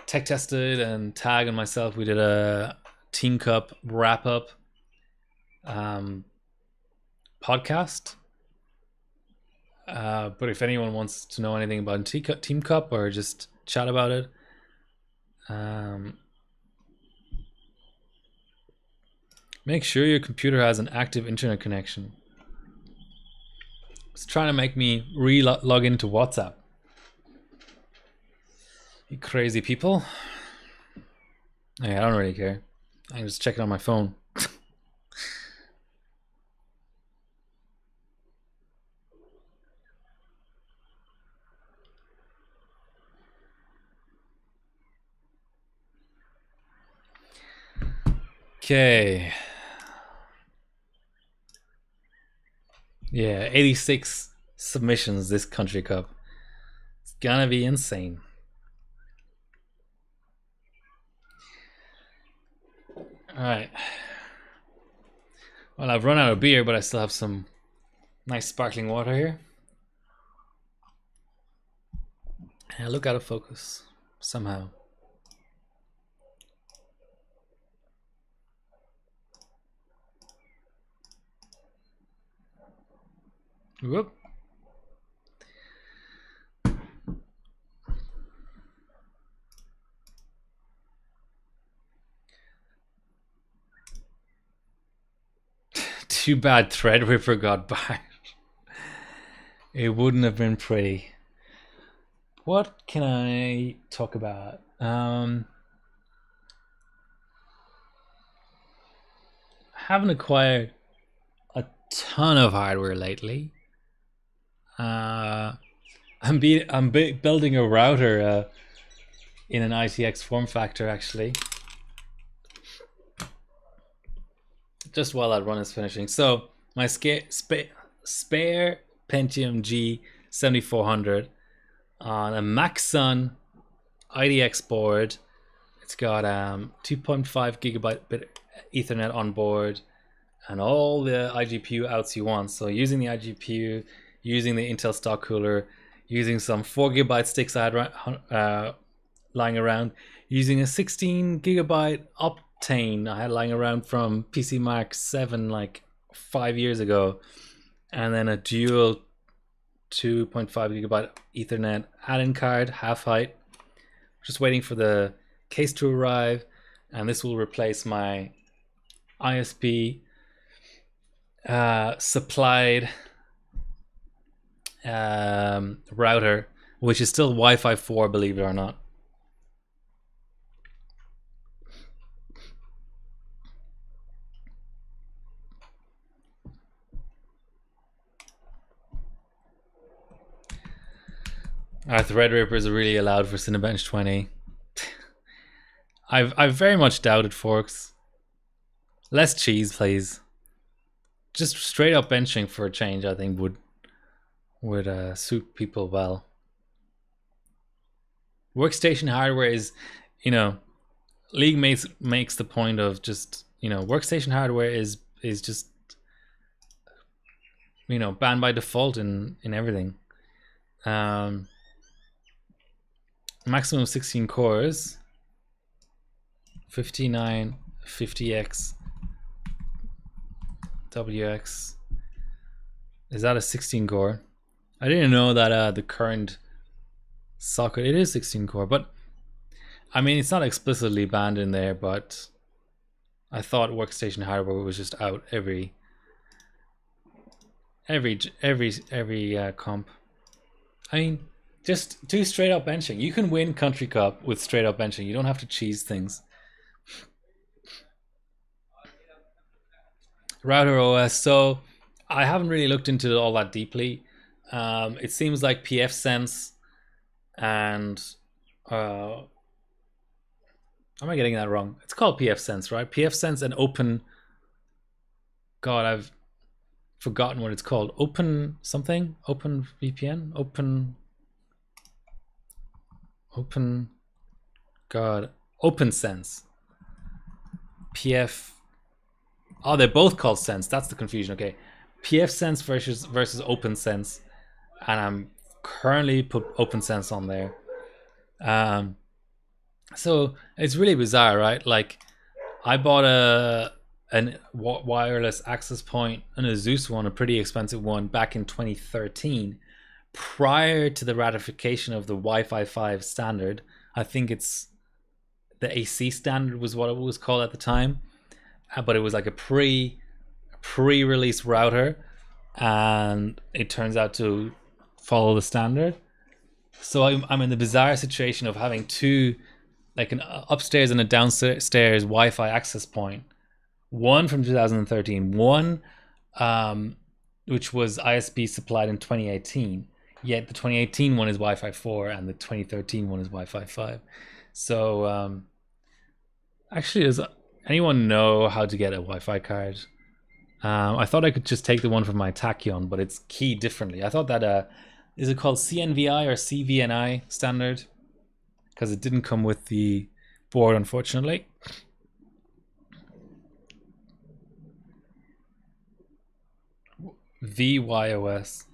Tech Tested and Tag and myself, we did a Team Cup wrap-up podcast. But if anyone wants to know anything about Team Cup or just chat about it, make sure your computer has an active internet connection. It's trying to make me log into WhatsApp. You crazy people. Hey, I don't really care. I can just check it on my phone. Okay. Yeah, 86 submissions this Country Cup. It's gonna be insane. Alright. Well, I've run out of beer, but I still have some nice sparkling water here. Yeah, look out of focus somehow. Whoop. Too bad Threadripper got back. It wouldn't have been pretty. What can I talk about? Haven't acquired a ton of hardware lately. I'm building a router in an ITX form factor actually. Just while that run is finishing. So my spare Pentium G 7400 on a Maxon IDX board. It's got 2.5 gigabyte bit Ethernet on board and all the iGPU outs you want. So using the iGPU, using the Intel stock cooler, using some 4 gigabyte sticks I had lying around, using a 16 gigabyte Optane I had lying around from PC Mark 7 like 5 years ago, and then a dual 2.5 gigabyte Ethernet add-in card, half height. Just waiting for the case to arrive, and this will replace my ISP supplied router, which is still Wi-Fi 4, believe it or not. Our Threadrippers are really allowed for Cinebench 20. I've very much doubted forks. Less cheese, please. Just straight up benching for a change, I think would suit people well. Workstation hardware is, League makes the point of just, workstation hardware is just, banned by default in everything. Maximum 16 cores, 59, 50X, WX. Is that a 16 core? I didn't know that the current socket, it is 16 core, but I mean, it's not explicitly banned in there, but I thought workstation hardware was just out every comp. I mean, just do straight up benching. You can win Country Cup with straight up benching. You don't have to cheese things. Router OS. So I haven't really looked into it all that deeply. It seems like pfSense and am I getting that wrong? It's called pfSense, right? pfSense and Open. God, I've forgotten what it's called. Open something? Open VPN? God. OpenSense. PF. Oh, they're both called Sense. That's the confusion. Okay. pfSense versus OpenSense. And I'm currently put OpenSense on there. So it's really bizarre, right? Like, I bought a wireless access point and a Zeus one, a pretty expensive one, back in 2013, prior to the ratification of the Wi-Fi 5 standard. I think it's the AC standard was what it was called at the time, but it was like a pre-release router, and it turns out to follow the standard. So I'm in the bizarre situation of having two, like an upstairs and a downstairs Wi-Fi access point. One from 2013, one which was ISP supplied in 2018. Yet the 2018 one is Wi-Fi 4 and the 2013 one is Wi-Fi 5. So actually, does anyone know how to get a Wi-Fi card? I thought I could just take the one from my Tachyon, but it's keyed differently. I thought that is it called CNVI or CVNI standard? Because it didn't come with the board, unfortunately. VYOS.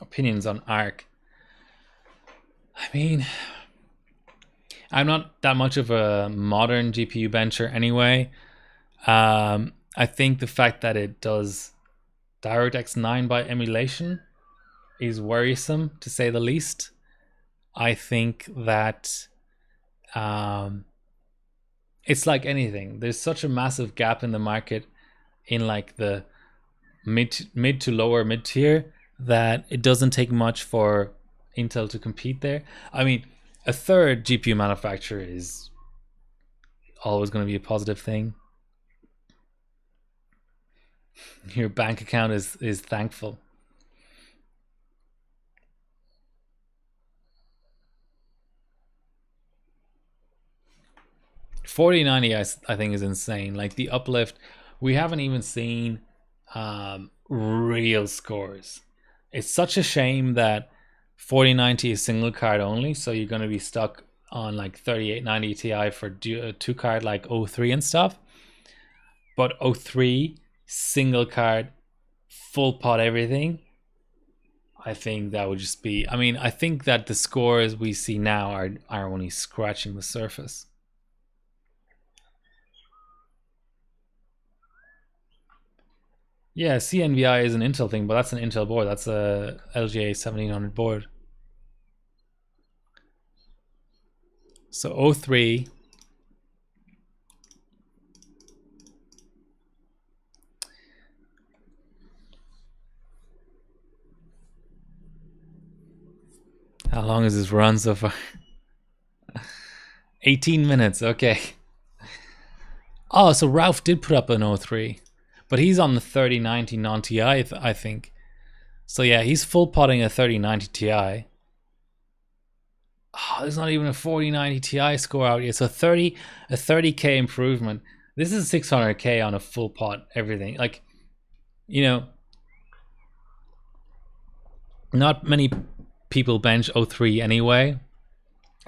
opinions on Arc. I mean, I'm not that much of a modern GPU bencher anyway. I think the fact that it does DirectX 9 by emulation is worrisome, to say the least. I think that it's like anything. There's such a massive gap in the market in like the mid to lower mid tier that it doesn't take much for Intel to compete there. I mean, a third GPU manufacturer is always going to be a positive thing. Your bank account is thankful. $4090 I think is insane. Like the uplift, we haven't even seen real scores. It's such a shame that 4090 is single card only, so you're going to be stuck on like 3890 Ti for two card like 03 and stuff. But 03 single card, full pot everything, I think that would just be, I mean, I think that the scores we see now are only scratching the surface. Yeah, CNVI is an Intel thing, but that's an Intel board. That's a LGA 1700 board. So 03. How long is this run so far? 18 minutes, okay. Oh, so Ralph did put up an 03. But he's on the 3090 non-Ti, I think. So yeah, he's full potting a 3090 Ti. Oh, there's not even a 4090 Ti score out yet. So a 30k improvement. This is 600k on a full pot, everything. Like, you know, not many people bench 03 anyway.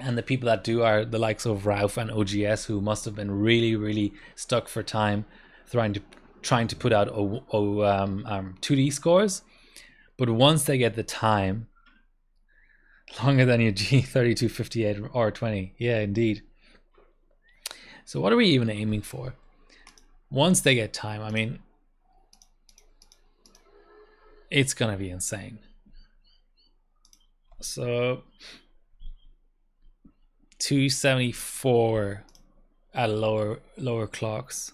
And the people that do are the likes of Ralph and OGS, who must have been really, really stuck for time trying to put out 2D scores. But once they get the time, longer than your G3258 or 20. Yeah, indeed. So what are we even aiming for? Once they get time, I mean, it's gonna be insane. So 274 at lower clocks.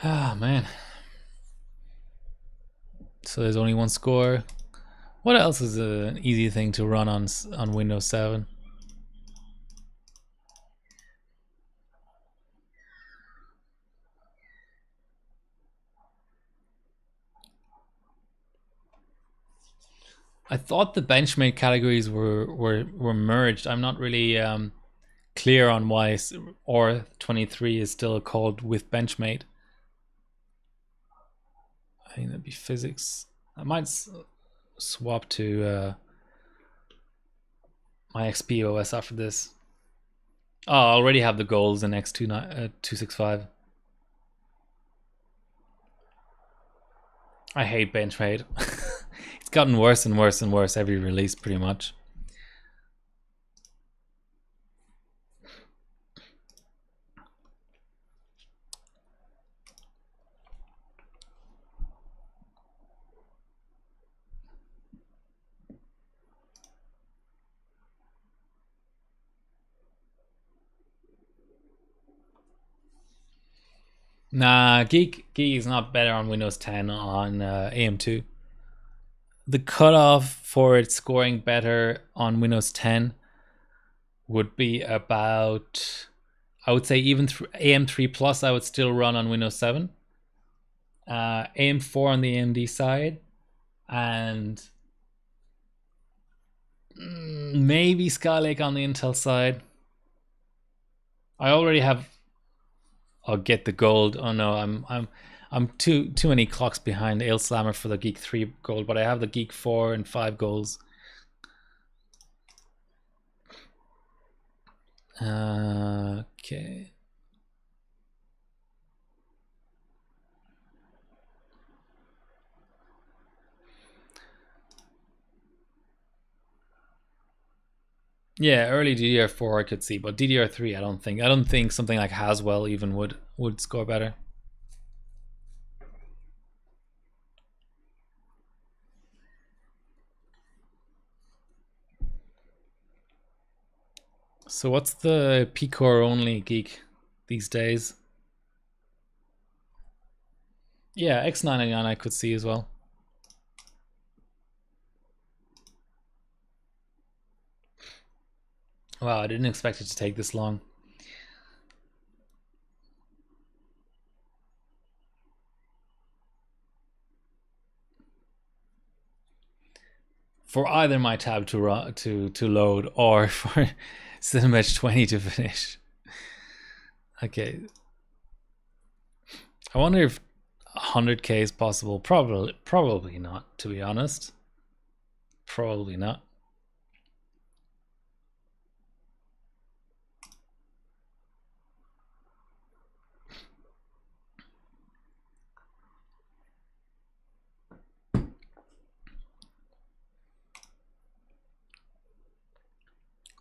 Ah, man. So there's only one score. What else is an easy thing to run on Windows 7? I thought the Benchmade categories were merged. I'm not really clear on why or 23 is still called with Benchmade. I think that'd be physics. I might swap to my XP OS after this. Oh, I already have the goals in X265. I hate Benchmade. It's gotten worse and worse and worse every release, pretty much. Nah, Geek is not better on Windows 10 on AM2. The cutoff for it scoring better on Windows 10 would be about, I would say even AM3 Plus I would still run on Windows 7. AM4 on the AMD side, and maybe Skylake on the Intel side. I already have. I'll get the gold. Oh no, I'm too many clocks behind Ale Slammer for the Geek 3 gold, but I have the Geek 4 and 5 goals. Okay. Yeah, early DDR4 I could see, but DDR3 I don't think. I don't think something like Haswell even would score better. So what's the P-Core only Geek these days? Yeah, X99 I could see as well. Wow, I didn't expect it to take this long. For either my tab to load or for Cinematch 20 to finish. Okay. I wonder if 100k is possible. Probably not, to be honest. Probably not.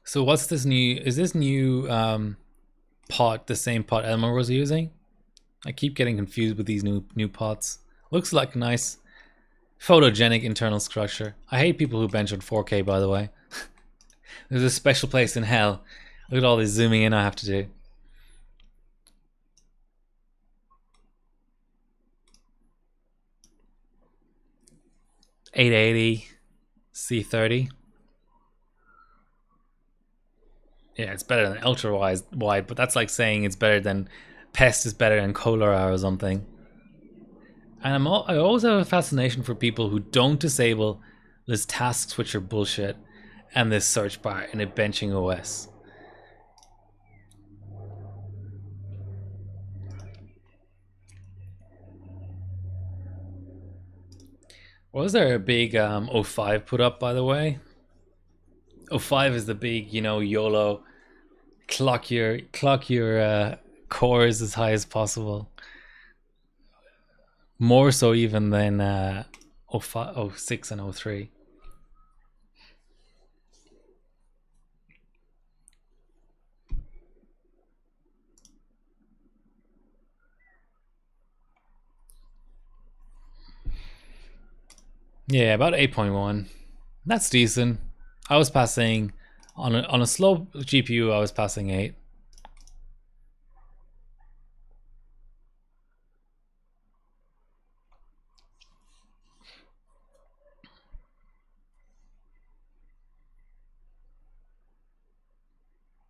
So what's this new? Is this new pot the same pot Elmer was using? I keep getting confused with these new pots. Looks like a nice photogenic internal structure. I hate people who bench on 4K, by the way. There's a special place in hell. Look at all this zooming in I have to do. $880 C30. Yeah, it's better than ultra wide, but that's like saying it's better than Pest is better than Kolara or something. And I always have a fascination for people who don't disable this task switcher bullshit and this search bar in a benching OS. Was there a big 05 put up, by the way? 05 is the big, you know, YOLO clock your cores as high as possible. More so even than 05, 06 and 03. Yeah, about 8.1. That's decent. I was passing on a slow GPU. I was passing 8.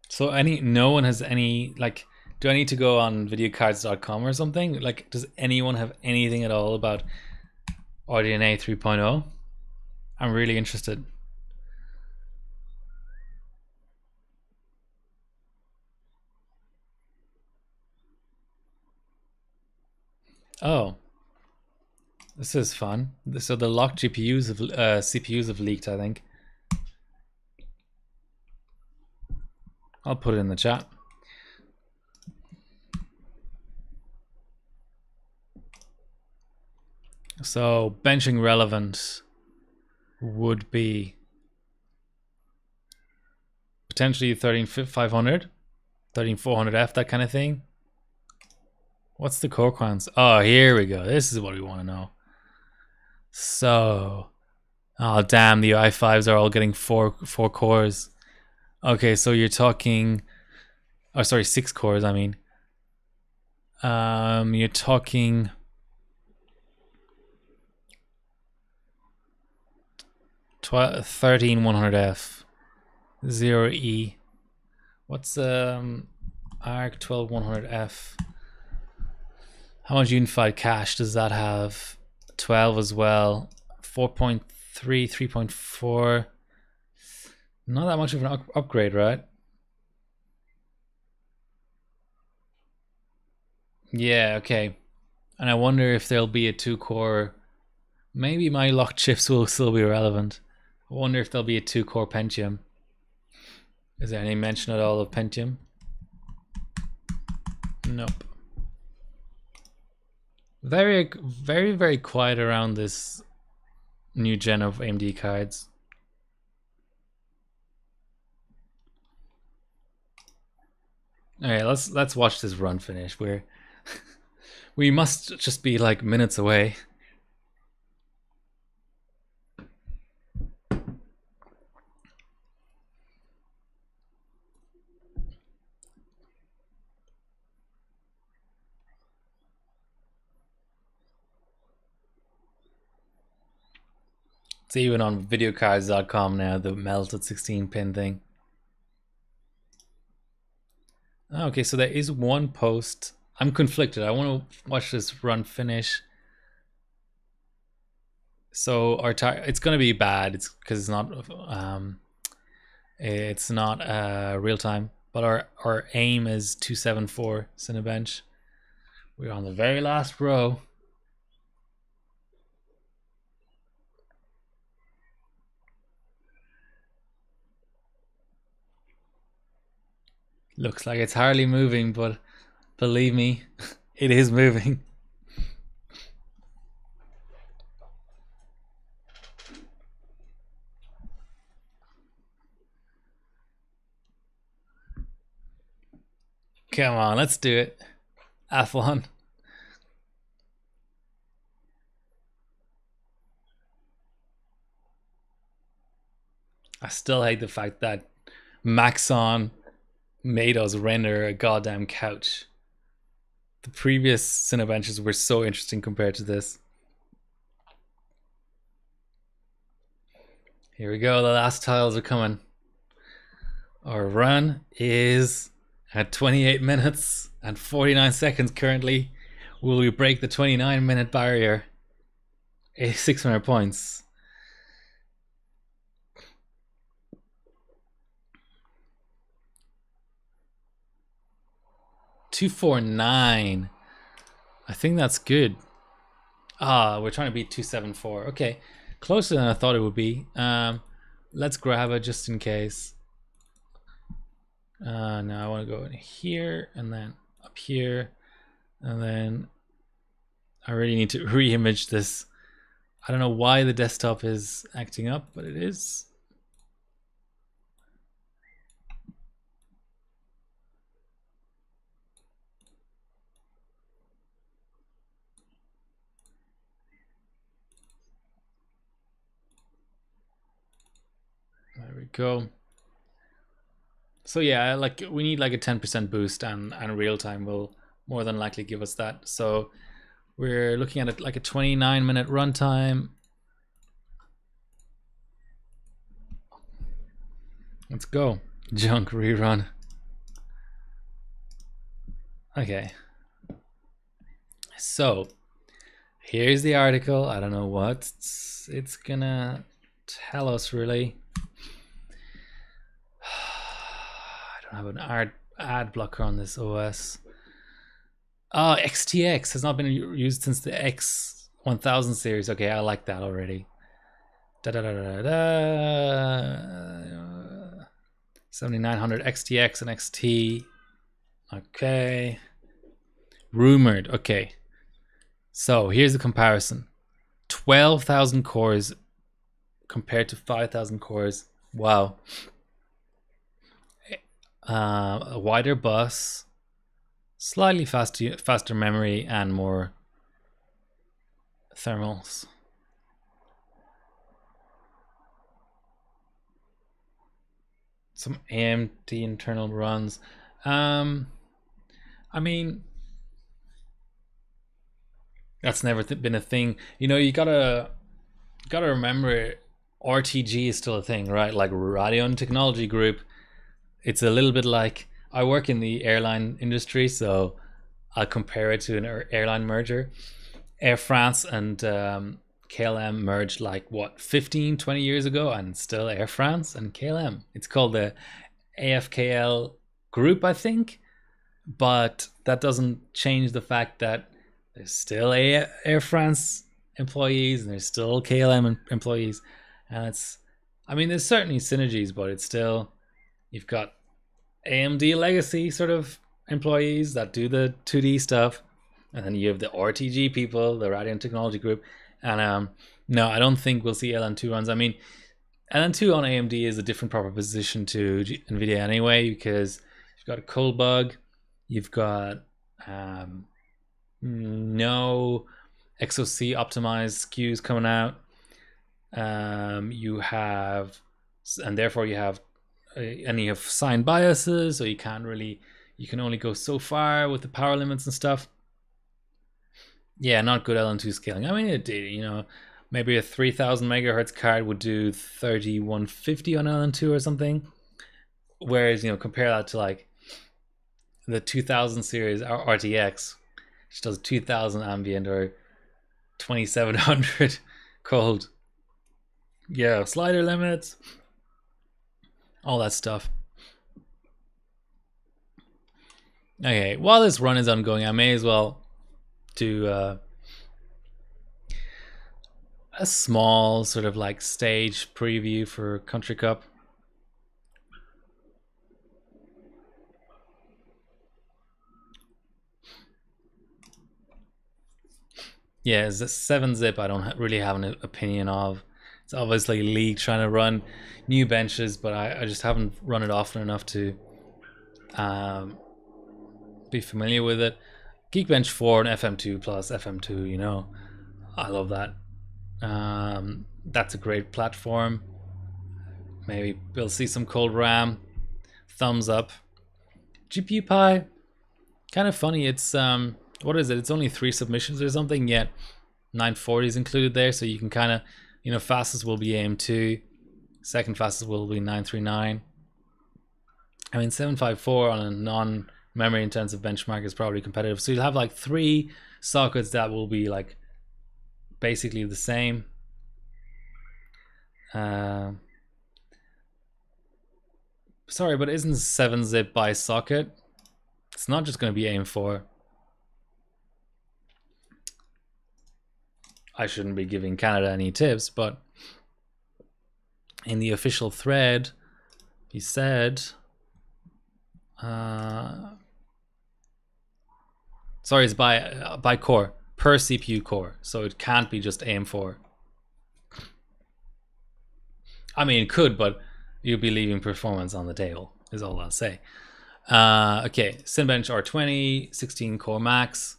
So no one has any, like, do I need to go on videocards.com or something? Like, does anyone have anything at all about RDNA 3.0? I'm really interested. Oh, this is fun. So the locked CPUs have leaked, I think. I'll put it in the chat. So benching relevant would be potentially 13500, 13400F, that kind of thing. What's the core counts? Oh, here we go. This is what we want to know. So, oh damn, the i5s are all getting four cores. Okay, so you're talking, oh sorry, 6 cores. I mean, you're talking 13100F, 0E. What's ARC 12100F? How much unified cache does that have? 12 as well. 4.3, 3.4. Not that much of an upgrade, right? Yeah, okay. And I wonder if there'll be a 2-core. Maybe my locked chips will still be relevant. I wonder if there'll be a 2-core Pentium. Is there any mention at all of Pentium? Nope. Very, very, very quiet around this new gen of AMD cards. All right, let's watch this run finish. We must just be like minutes away. It's even on videocards.com now, the melted 16-pin thing. Okay, so there is one post. I'm conflicted. I want to watch this run finish. So our it's going to be bad. It's because it's not real time. But our aim is 274 Cinebench. We're on the very last row. Looks like it's hardly moving, but believe me, it is moving. Come on, let's do it. Athlon. I still hate the fact that Maxon made us render a goddamn couch. The previous Cinebenches were so interesting compared to this. Here we go, the last tiles are coming. Our run is at 28 minutes and 49 seconds currently. Will we break the 29-minute barrier? 600 points. $249. I think that's good. We're trying to beat 274. Okay, closer than I thought it would be. Let's grab it just in case. Now I want to go in here and then up here, and then I really need to re-image this. I don't know why the desktop is acting up, but it is. There we go. So yeah, like we need like a 10% boost, and real time will more than likely give us that. So we're looking at it like a 29-minute runtime. Let's go. Junk rerun. Okay. So here's the article. I don't know what it's gonna tell us really. I don't have an ad blocker on this OS. Oh, XTX has not been used since the X1000 series. Okay, I like that already. 7900 XTX and XT. Okay. Rumored. Okay. So here's the comparison. 12,000 cores compared to 5,000 cores. Wow. A wider bus, slightly faster memory, and more thermals. Some AMD internal runs. I mean, that's never been a thing. You know, you gotta remember, RTG is still a thing, right? Like Radio Technology Group. It's a little bit like, I work in the airline industry, so I'll compare it to an airline merger. Air France and KLM merged like what, 15-20 years ago, and still Air France and KLM. It's called the AFKL group, I think, but that doesn't change the fact that There's still Air France employees, and there's still KLM employees, and I mean, there's certainly synergies, but it's still, you've got AMD legacy sort of employees that do the 2D stuff, and then you have the RTG people, the Radeon Technology Group, and no, I don't think we'll see LN2 runs. I mean, LN2 on AMD is a different proposition to NVIDIA anyway, because you've got a cold bug, you've got no XOC optimized SKUs coming out. You have, and therefore you have, and you have signed biases, so you can't really, you can only go so far with the power limits and stuff. Yeah, not good LN2 scaling. I mean, it did, you know, maybe a 3000 megahertz card would do 3150 on LN2 or something. Whereas, you know, compare that to like the 2000 series RTX, which does 2000 ambient or 2700 cold. Yeah, slider limits, all that stuff. Okay, while this run is ongoing, I may as well do a small sort of like stage preview for Country Cup. Yeah, it's a 7-zip I don't really have an opinion of. It's obviously League trying to run new benches, but I just haven't run it often enough to be familiar with it. Geekbench 4 and FM2 plus FM2, you know, I love that. That's a great platform. Maybe we'll see some cold RAM. Thumbs up. GPU Pi, kind of funny. It's what is it? It's only 3 submissions or something, yet 940 is included there, so you can kind of, you know, fastest will be AM2, second fastest will be 939. I mean, 754 on a non-memory intensive benchmark is probably competitive. So you'll have like 3 sockets that will be like basically the same. Sorry, but isn't 7-zip by socket? It's not just going to be AM4. I shouldn't be giving Canada any tips, but in the official thread, he said, sorry, it's by core, per CPU core, so it can't be just AM4. I mean, it could, but you'll be leaving performance on the table, is all I'll say. Okay, Cinebench R20, 16 core max.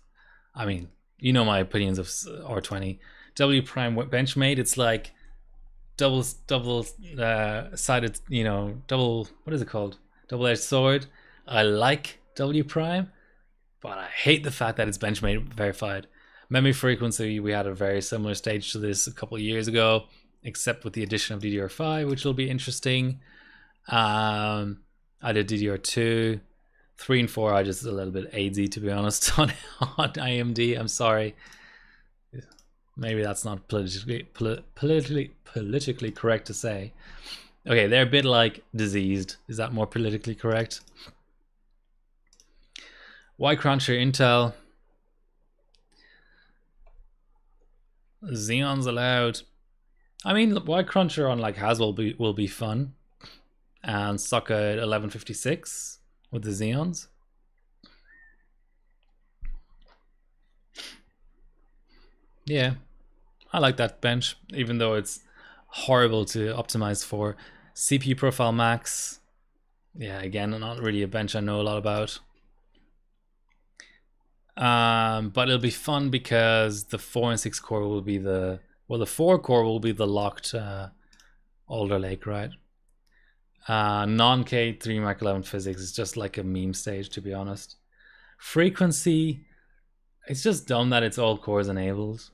I mean, you know my opinions of R20. W prime benchmade, it's like double sided, you know, what is it called? Double-edged sword. I like W prime, but I hate the fact that it's benchmade verified. Memory frequency, we had a very similar stage to this a couple of years ago, except with the addition of DDR5, which will be interesting. I did DDR2, 3 and 4 are just a little bit AZ, to be honest, on AMD. I'm sorry. Maybe that's not politically correct to say. Okay, they're a bit like diseased. Is that more politically correct? Y Cruncher Intel. Xeons allowed. I mean, Y Cruncher on like Haswell will be fun. And socket 1156 with the Xeons. Yeah, I like that bench, even though it's horrible to optimize for. CPU profile max. Yeah, again, not really a bench I know a lot about. But it'll be fun because the 4 and 6 core will be the 4 core will be the locked Alder Lake, right? Non-K 3 Mark 11 physics is just like a meme stage, to be honest. Frequency, it's just dumb that it's all cores enabled.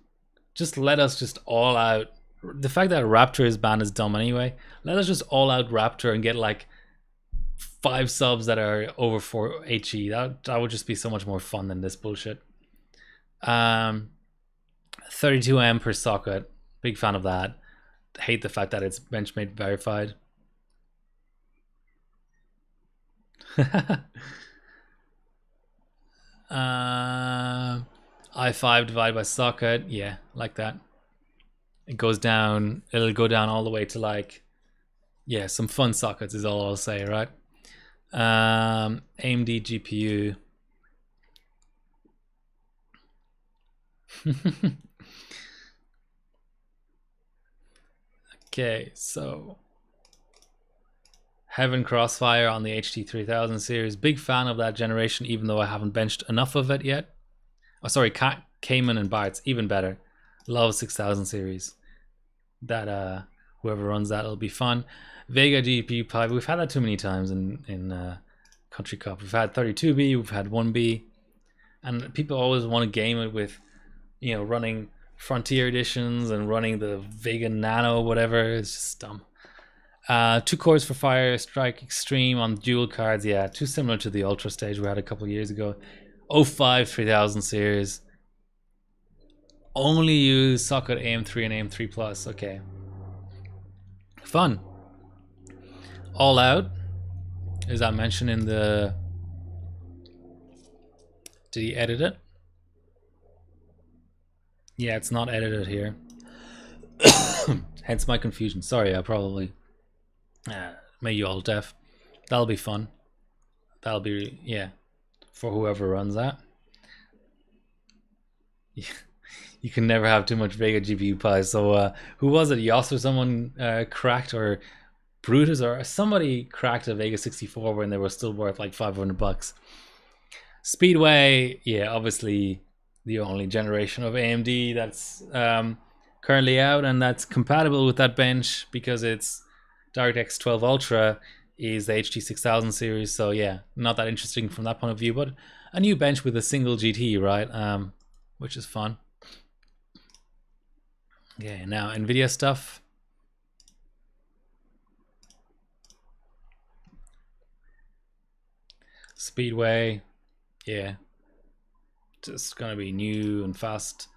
Just let us just all out. The fact that Raptor is banned is dumb anyway. Let us just all out Raptor and get like 5 subs that are over 4 HE. That would just be so much more fun than this bullshit. 32M per socket. Big fan of that. Hate the fact that it's benchmade verified. i5 divided by socket, yeah, like that. It goes down, it'll go down all the way to like, yeah, some fun sockets is all I'll say, right? AMD GPU. Okay, so Heaven Crossfire on the HT3000 series. Big fan of that generation, even though I haven't benched enough of it yet. Oh, sorry, Cayman and Bart's, even better. Love 6000 series. That whoever runs that will be fun. Vega GPU Pi. We've had that too many times in Country Cup. We've had 32B, we've had 1B, and people always want to game it with, you know, running Frontier editions and running the Vega Nano, whatever. It's just dumb. 2 cores for Fire Strike Extreme on dual cards. Yeah, too similar to the Ultra stage we had a couple years ago. 05 3000 series. Only use socket AM3 and AM3 Plus. Okay. Fun. All Out. Is that mentioned in the... Did he edit it? Yeah, it's not edited here. Hence my confusion. Sorry, I probably made you all deaf. That'll be fun. That'll be, yeah, for whoever runs that. Yeah. You can never have too much Vega GPU Pi. So who was it? Yoss or someone cracked, or Brutus or somebody cracked a Vega 64 when they were still worth like $500. Speedway, yeah, obviously the only generation of AMD that's currently out and that's compatible with that bench, because it's DirectX 12 Ultra is the HT6000 series. So yeah, not that interesting from that point of view, but a new bench with a single GT, right? Which is fun. Okay, now NVIDIA stuff. Speedway, yeah, just gonna be new and fast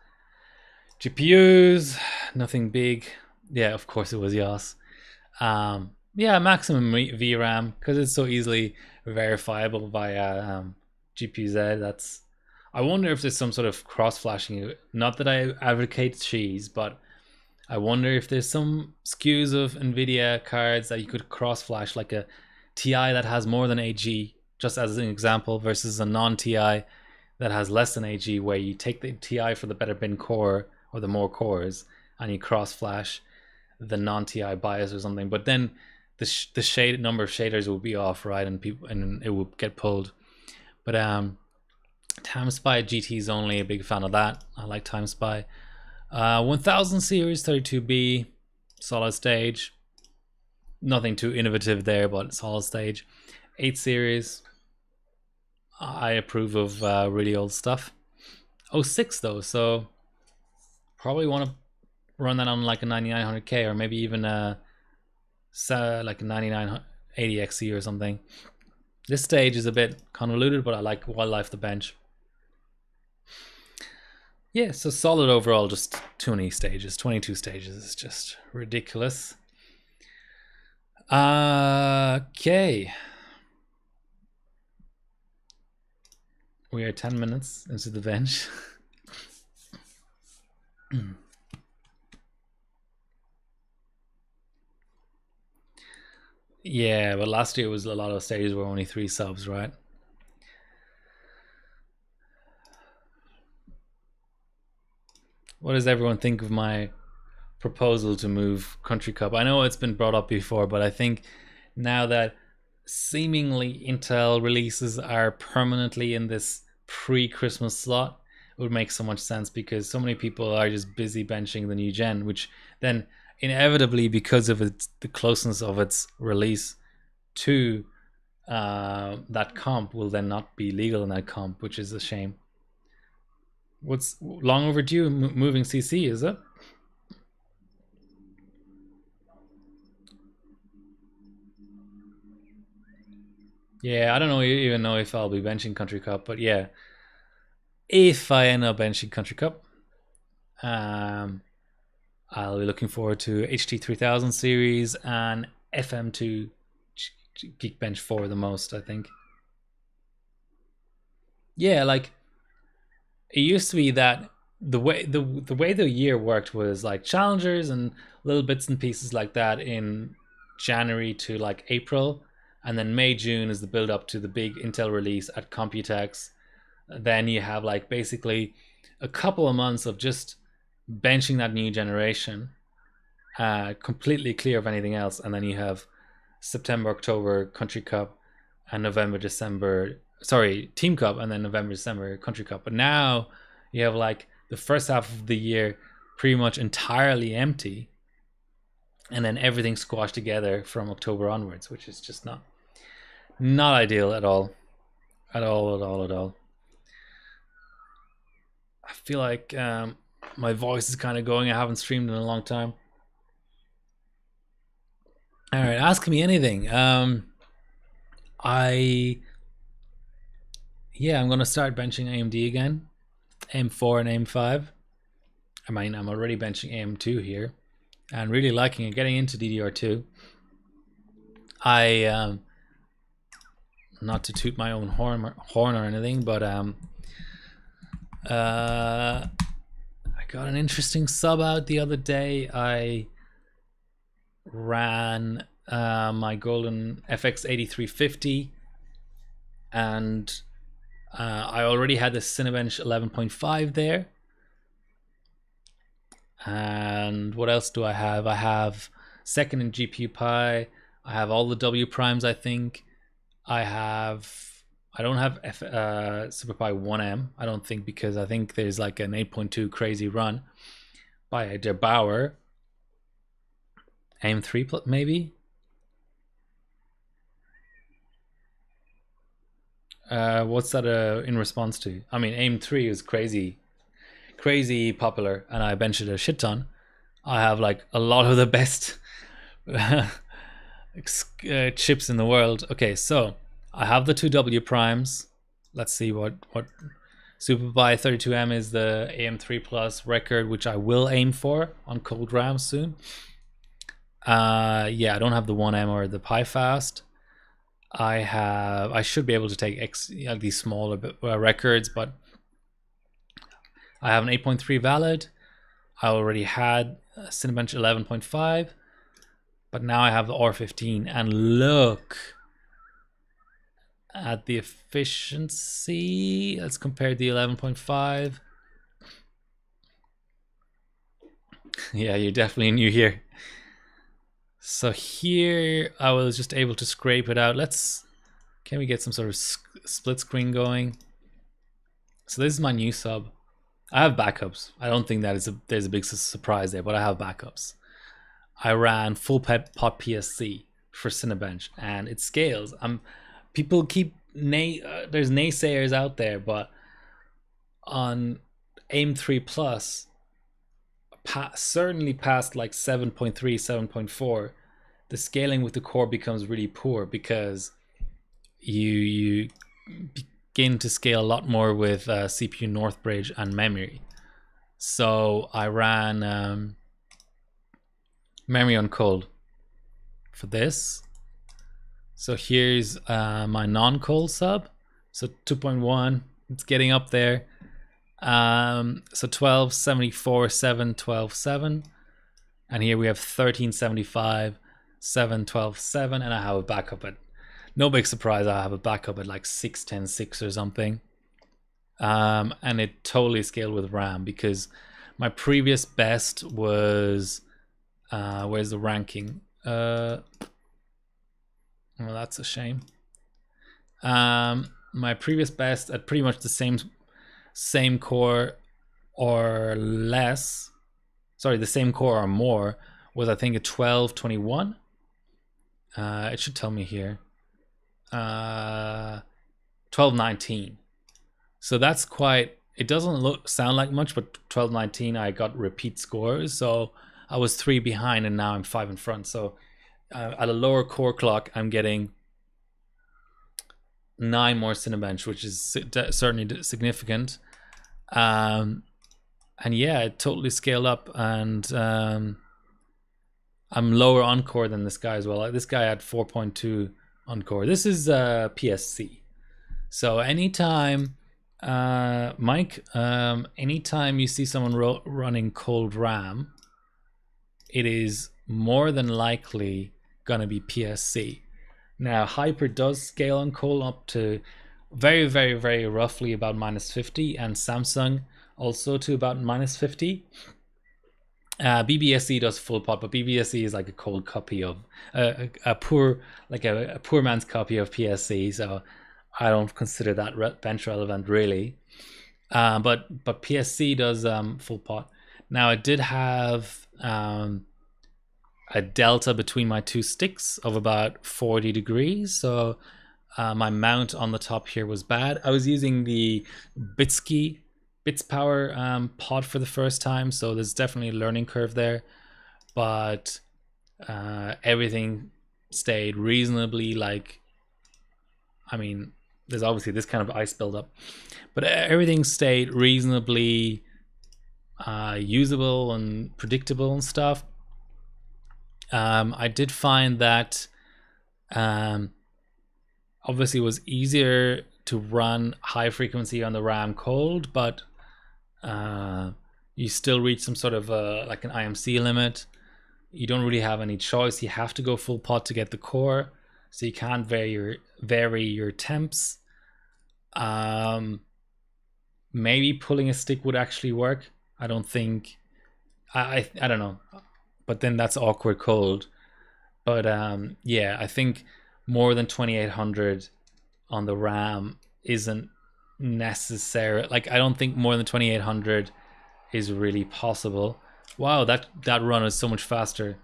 GPUs, nothing big. Yeah, of course it was Yoss. Yeah, maximum VRAM, because it's so easily verifiable via GPU-Z. That's, I wonder if there's some sort of cross-flashing. Not that I advocate cheese, but I wonder if there's some SKUs of NVIDIA cards that you could cross-flash, like a TI that has more than 8G, just as an example, versus a non-TI that has less than 8G, where you take the TI for the better bin core, or the more cores, and you cross-flash the non-TI bias or something. But then the shade number of shaders will be off, right? And it will get pulled. But TimeSpy GT is only a big fan of that. I like TimeSpy. 1000 series 32B solid stage, nothing too innovative there, but solid stage. 8 series, I approve of really old stuff. 06 though, so probably want to run that on like a 9900K, or maybe even like a 9980XE or something. This stage is a bit convoluted, but I like Wildlife the bench. Yeah, so solid overall, just too many stages. 22 stages is just ridiculous. Okay. We are 10 minutes into the bench. Yeah, but last year was a lot of stages were only 3 subs, right? What does everyone think of my proposal to move Country Cup? I know it's been brought up before, but I think now that seemingly Intel releases are permanently in this pre-Christmas slot, it would make so much sense, because so many people are just busy benching the new gen, which then inevitably, because of the closeness of its release to that comp, will then not be legal in that comp, which is a shame. What's long overdue moving CC, is it? Yeah, I don't even know if I'll be benching Country Cup, but yeah, if I end up benching Country Cup, I'll be looking forward to HT3000 series and FM2 Geekbench 4 the most, I think. Yeah, like it used to be that the way the year worked was like challengers and little bits and pieces like that in January to like April, and then May June is the build up to the big Intel release at Computex. Then you have like basically a couple of months of just benching that new generation, completely clear of anything else, and then you have September, October Country Cup, and November, December. Sorry, Team Cup, and then November, December Country Cup. But now you have like the first half of the year pretty much entirely empty, and then everything squashed together from October onwards, which is just not ideal at all, at all. I feel like my voice is kind of going. I haven't streamed in a long time. All right, ask me anything. I'm gonna start benching AMD again, AM4 and AM5. I mean, I'm already benching AM2 here, and really liking it. Getting into DDR2. Not to toot my own horn or anything, but I got an interesting sub out the other day. I ran my golden FX 8350, and I already had the Cinebench 11.5 there. And what else do I have? I have second in GPU Pi. I have all the W primes, I think. I don't have SuperPi 1M, I don't think, because I think there's like an 8.2 crazy run by Der Bauer. AM3 maybe? What's that in response to? I mean, AM3 is crazy popular, and I benched it a shit ton. I have like a lot of the best chips in the world. Okay, so I have the two W primes. Let's see what SuperPi 32M is, the AM3 Plus record, which I will aim for on cold RAM soon. Yeah, I don't have the 1M or the Pi Fast. I should be able to take these smaller records, but I have an 8.3 valid. I already had Cinebench 11.5, but now I have the R15, and look at the efficiency. Let's compare the 11.5. Yeah, you're definitely new here. So here I was just able to scrape it out. Can we get some sort of split screen going? So this is my new sub. I have backups. I don't think there's a big surprise there, but I have backups. I ran full pot PSC for Cinebench, and it scales. People keep there's naysayers out there, but on AM3 Plus, certainly past like 7.3, 7.4, the scaling with the core becomes really poor, because you begin to scale a lot more with CPU Northbridge and memory. So I ran memory on cold for this. So here's my non-cold sub. So 2.1, it's getting up there. So 1274, 7, 12, 7. And here we have 1375, 7, 12, 7. And I have a backup at, no big surprise, I have a backup at like 610, 6 or something. And it totally scaled with RAM, because my previous best was, where's the ranking? Well, that's a shame. My previous best at pretty much the same core or less, sorry, the same core or more, was I think a 1221. It should tell me here. 1219. So that's quite, it doesn't sound like much, but 1219 I got repeat scores, so I was 3 behind and now I'm 5 in front. So at a lower core clock, I'm getting 9 more Cinebench, which is certainly significant. And yeah, it totally scaled up, and I'm lower on core than this guy as well. Like, this guy had 4.2 on core. This is PSC. So anytime Mike, anytime you see someone running cold RAM, it is more than likely gonna be PSC. Now, Hyper does scale on cold up to very, very, very roughly about -50, and Samsung also to about -50. BBSE does full pot, but BBSE is like a cold copy of a poor man's copy of PSC. So I don't consider that bench relevant really. But PSC does full pot. Now, I did have a delta between my two sticks of about 40 degrees. So my mount on the top here was bad. I was using the Bits Power pod for the first time, so there's definitely a learning curve there. But everything stayed reasonably, like, I mean, there's obviously this kind of ice buildup, but everything stayed reasonably usable and predictable and stuff. I did find that obviously it was easier to run high frequency on the RAM cold, but you still reach some sort of like an IMC limit. You don't really have any choice. You have to go full pot to get the core, so you can't vary your temps. Maybe pulling a stick would actually work. I don't think. I don't know, but then that's awkward cold. But yeah, I think more than 2800 on the RAM isn't necessary. Like, I don't think more than 2800 is really possible. Wow, that run is so much faster.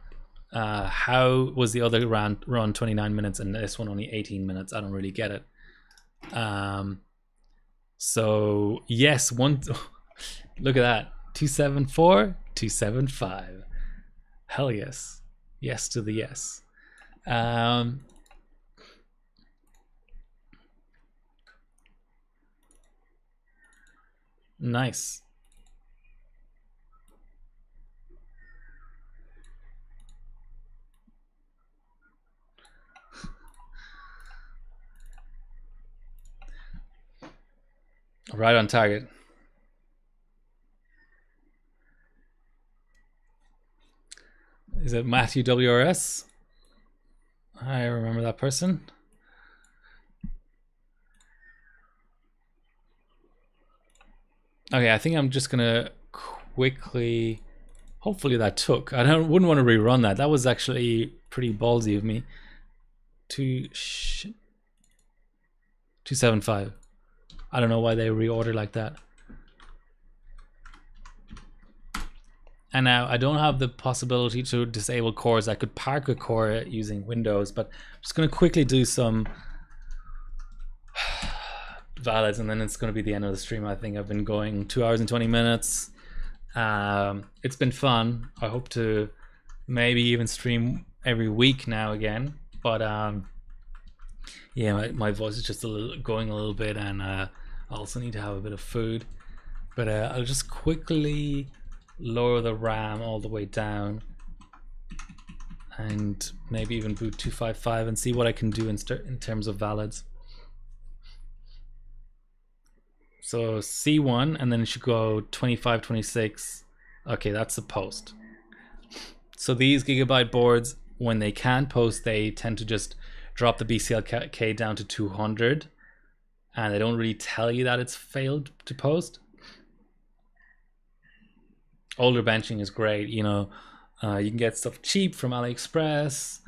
How was the other run 29 minutes and this one only 18 minutes? I don't really get it. So yes, one. Look at that, 274, 275. Hell yes, yes to the yes. Nice. Right on target. Is it Matthew WRS? I remember that person. Okay, I think I'm just gonna quickly. Hopefully that took. Wouldn't want to rerun that. That was actually pretty ballsy of me. 275. I don't know why they reorder like that. And now I don't have the possibility to disable cores. I could park a core using Windows, but I'm just going to quickly do some valids, and then it's going to be the end of the stream. I think I've been going 2 hours and 20 minutes. It's been fun. I hope to maybe even stream every week now again. But yeah, my voice is just going a little bit, and I also need to have a bit of food. But I'll just quickly lower the RAM all the way down and maybe even boot 255 and see what I can do in terms of valids. So C1, and then it should go 25, 26. Okay, that's the post. So these Gigabyte boards, when they can post, they tend to just drop the BCLK down to 200, and they don't really tell you that it's failed to post. Older benching is great, you know. You can get stuff cheap from AliExpress.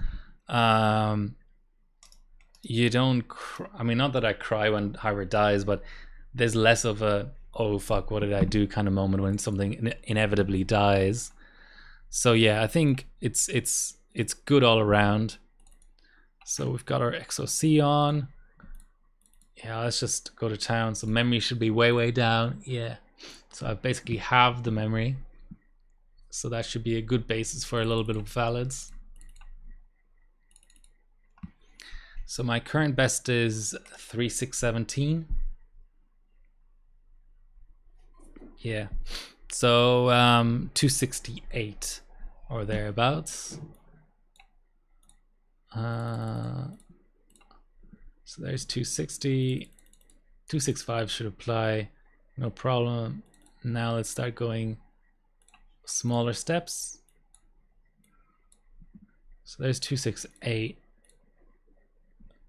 You don't I mean, not that I cry when hardware dies, but there's less of a oh fuck, what did I do kind of moment when something inevitably dies. So yeah, I think it's good all around. So we've got our XOC on. Yeah, let's just go to town. So memory should be way down. Yeah, so I basically have the memory, so that should be a good basis for a little bit of valids. So my current best is 3617. Yeah, so 268 or thereabouts. So there's 260. 265 should apply, no problem. Now let's start going smaller steps. So there's 268,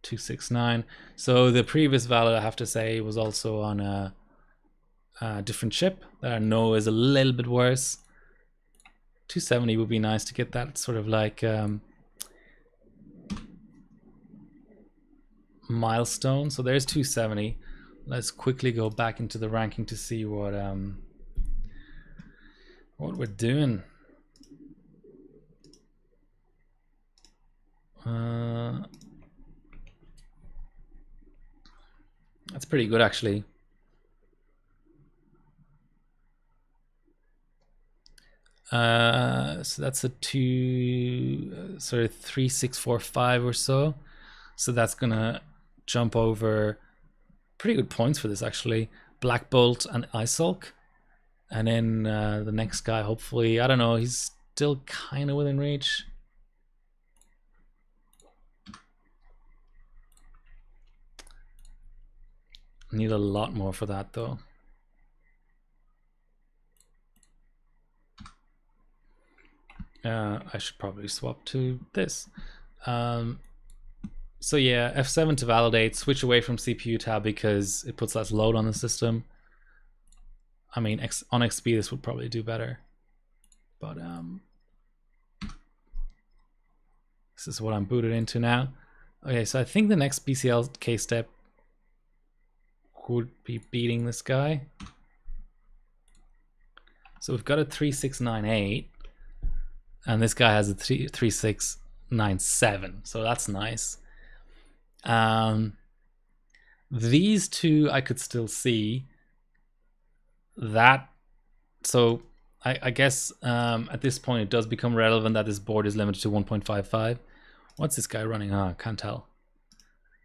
269. So the previous valid, I have to say, was also on a different chip that I know is a little bit worse. 270 would be nice to get that sort of like milestone. So there's 270. Let's quickly go back into the ranking to see what we're doing. That's pretty good actually. So that's a 3645 or so. So that's gonna jump over pretty good points for this actually. Black Bolt and Isulk. And then the next guy, hopefully, I don't know, he's still kind of within reach. Need a lot more for that though. I should probably swap to this. So yeah, F7 to validate, switch away from CPU tab because it puts less load on the system. I mean, on XP this would probably do better, but this is what I'm booted into now. Okay, so I think the next BCLK step would be beating this guy. So we've got a 3698, and this guy has a 3697, so that's nice. These two I could still see. That, so I guess at this point it does become relevant that this board is limited to 1.55. What's this guy running? Ah, can't tell.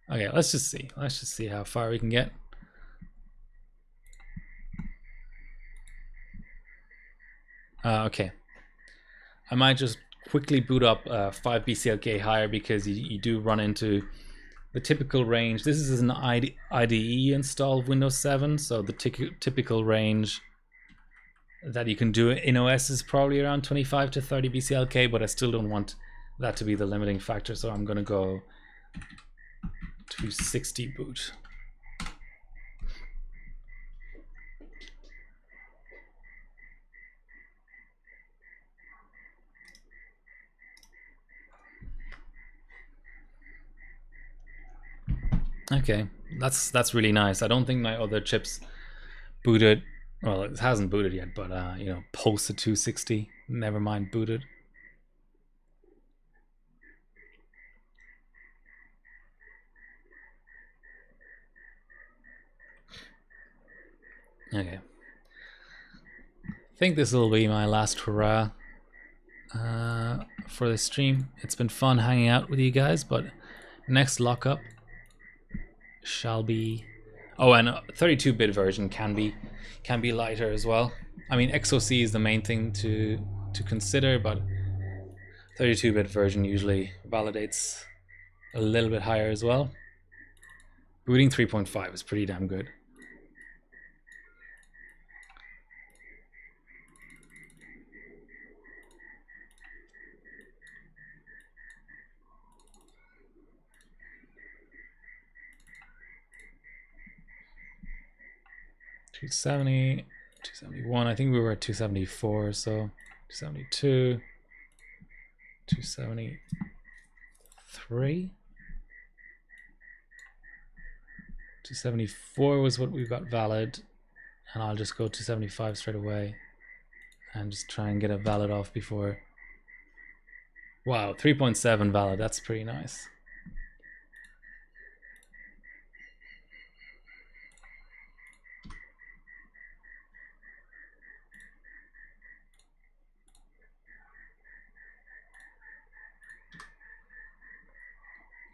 Okay, let's just see. Let's just see how far we can get. Okay. I might just quickly boot up 5 BCLK higher because you do run into the typical range. This is an IDE install of Windows 7, so the typical range that you can do in OS is probably around 25 to 30 BCLK, but I still don't want that to be the limiting factor, so I'm going to go 260 boot. Okay, that's really nice. I don't think my other chips booted. Well, it hasn't booted yet, but you know, posted 260. Never mind booted. Okay. I think this will be my last hurrah for this stream. It's been fun hanging out with you guys, but next lockup shall be, oh, and 32-bit version can be lighter as well. I mean, XOC is the main thing to consider, but 32-bit version usually validates a little bit higher as well. Booting 3.5 is pretty damn good. $270, $271. I think we were at 274, so 272, 273, 274 was what we got valid, and I'll just go 275 straight away and just try and get a valid off before. Wow, 3.7 valid. That's pretty nice.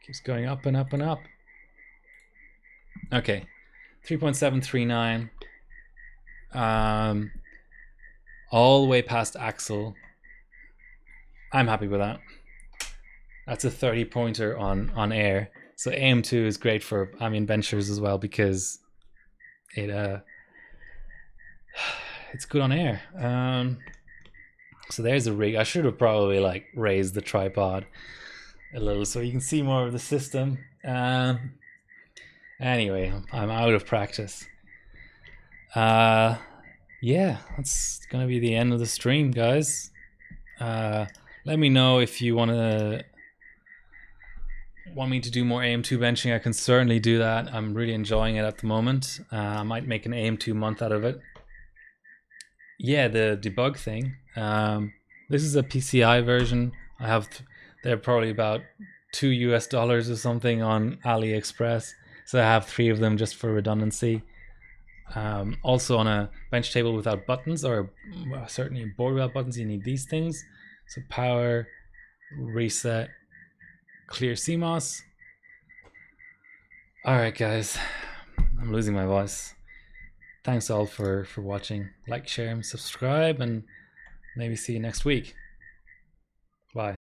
Keeps going up and up and up. Okay, 3.739. All the way past Axel. I'm happy with that. That's a 30-pointer on air. So AM2 is great for Amiens benchers as well, because it's good on air. So there's a rig. I should have probably like raised the tripod a little so you can see more of the system. Anyway, I'm out of practice. Yeah, that's gonna be the end of the stream, guys. Let me know if you want me to do more AM2 benching. I can certainly do that. I'm really enjoying it at the moment. I might make an AM2 month out of it. Yeah, the debug thing. This is a PCI version. I have they're probably about $2 US or something on AliExpress. So I have 3 of them just for redundancy. Also on a bench table without buttons, or certainly a board without buttons, you need these things. So power, reset, clear CMOS. Alright guys, I'm losing my voice. Thanks all for watching. Like, share, and subscribe, and maybe see you next week. Bye.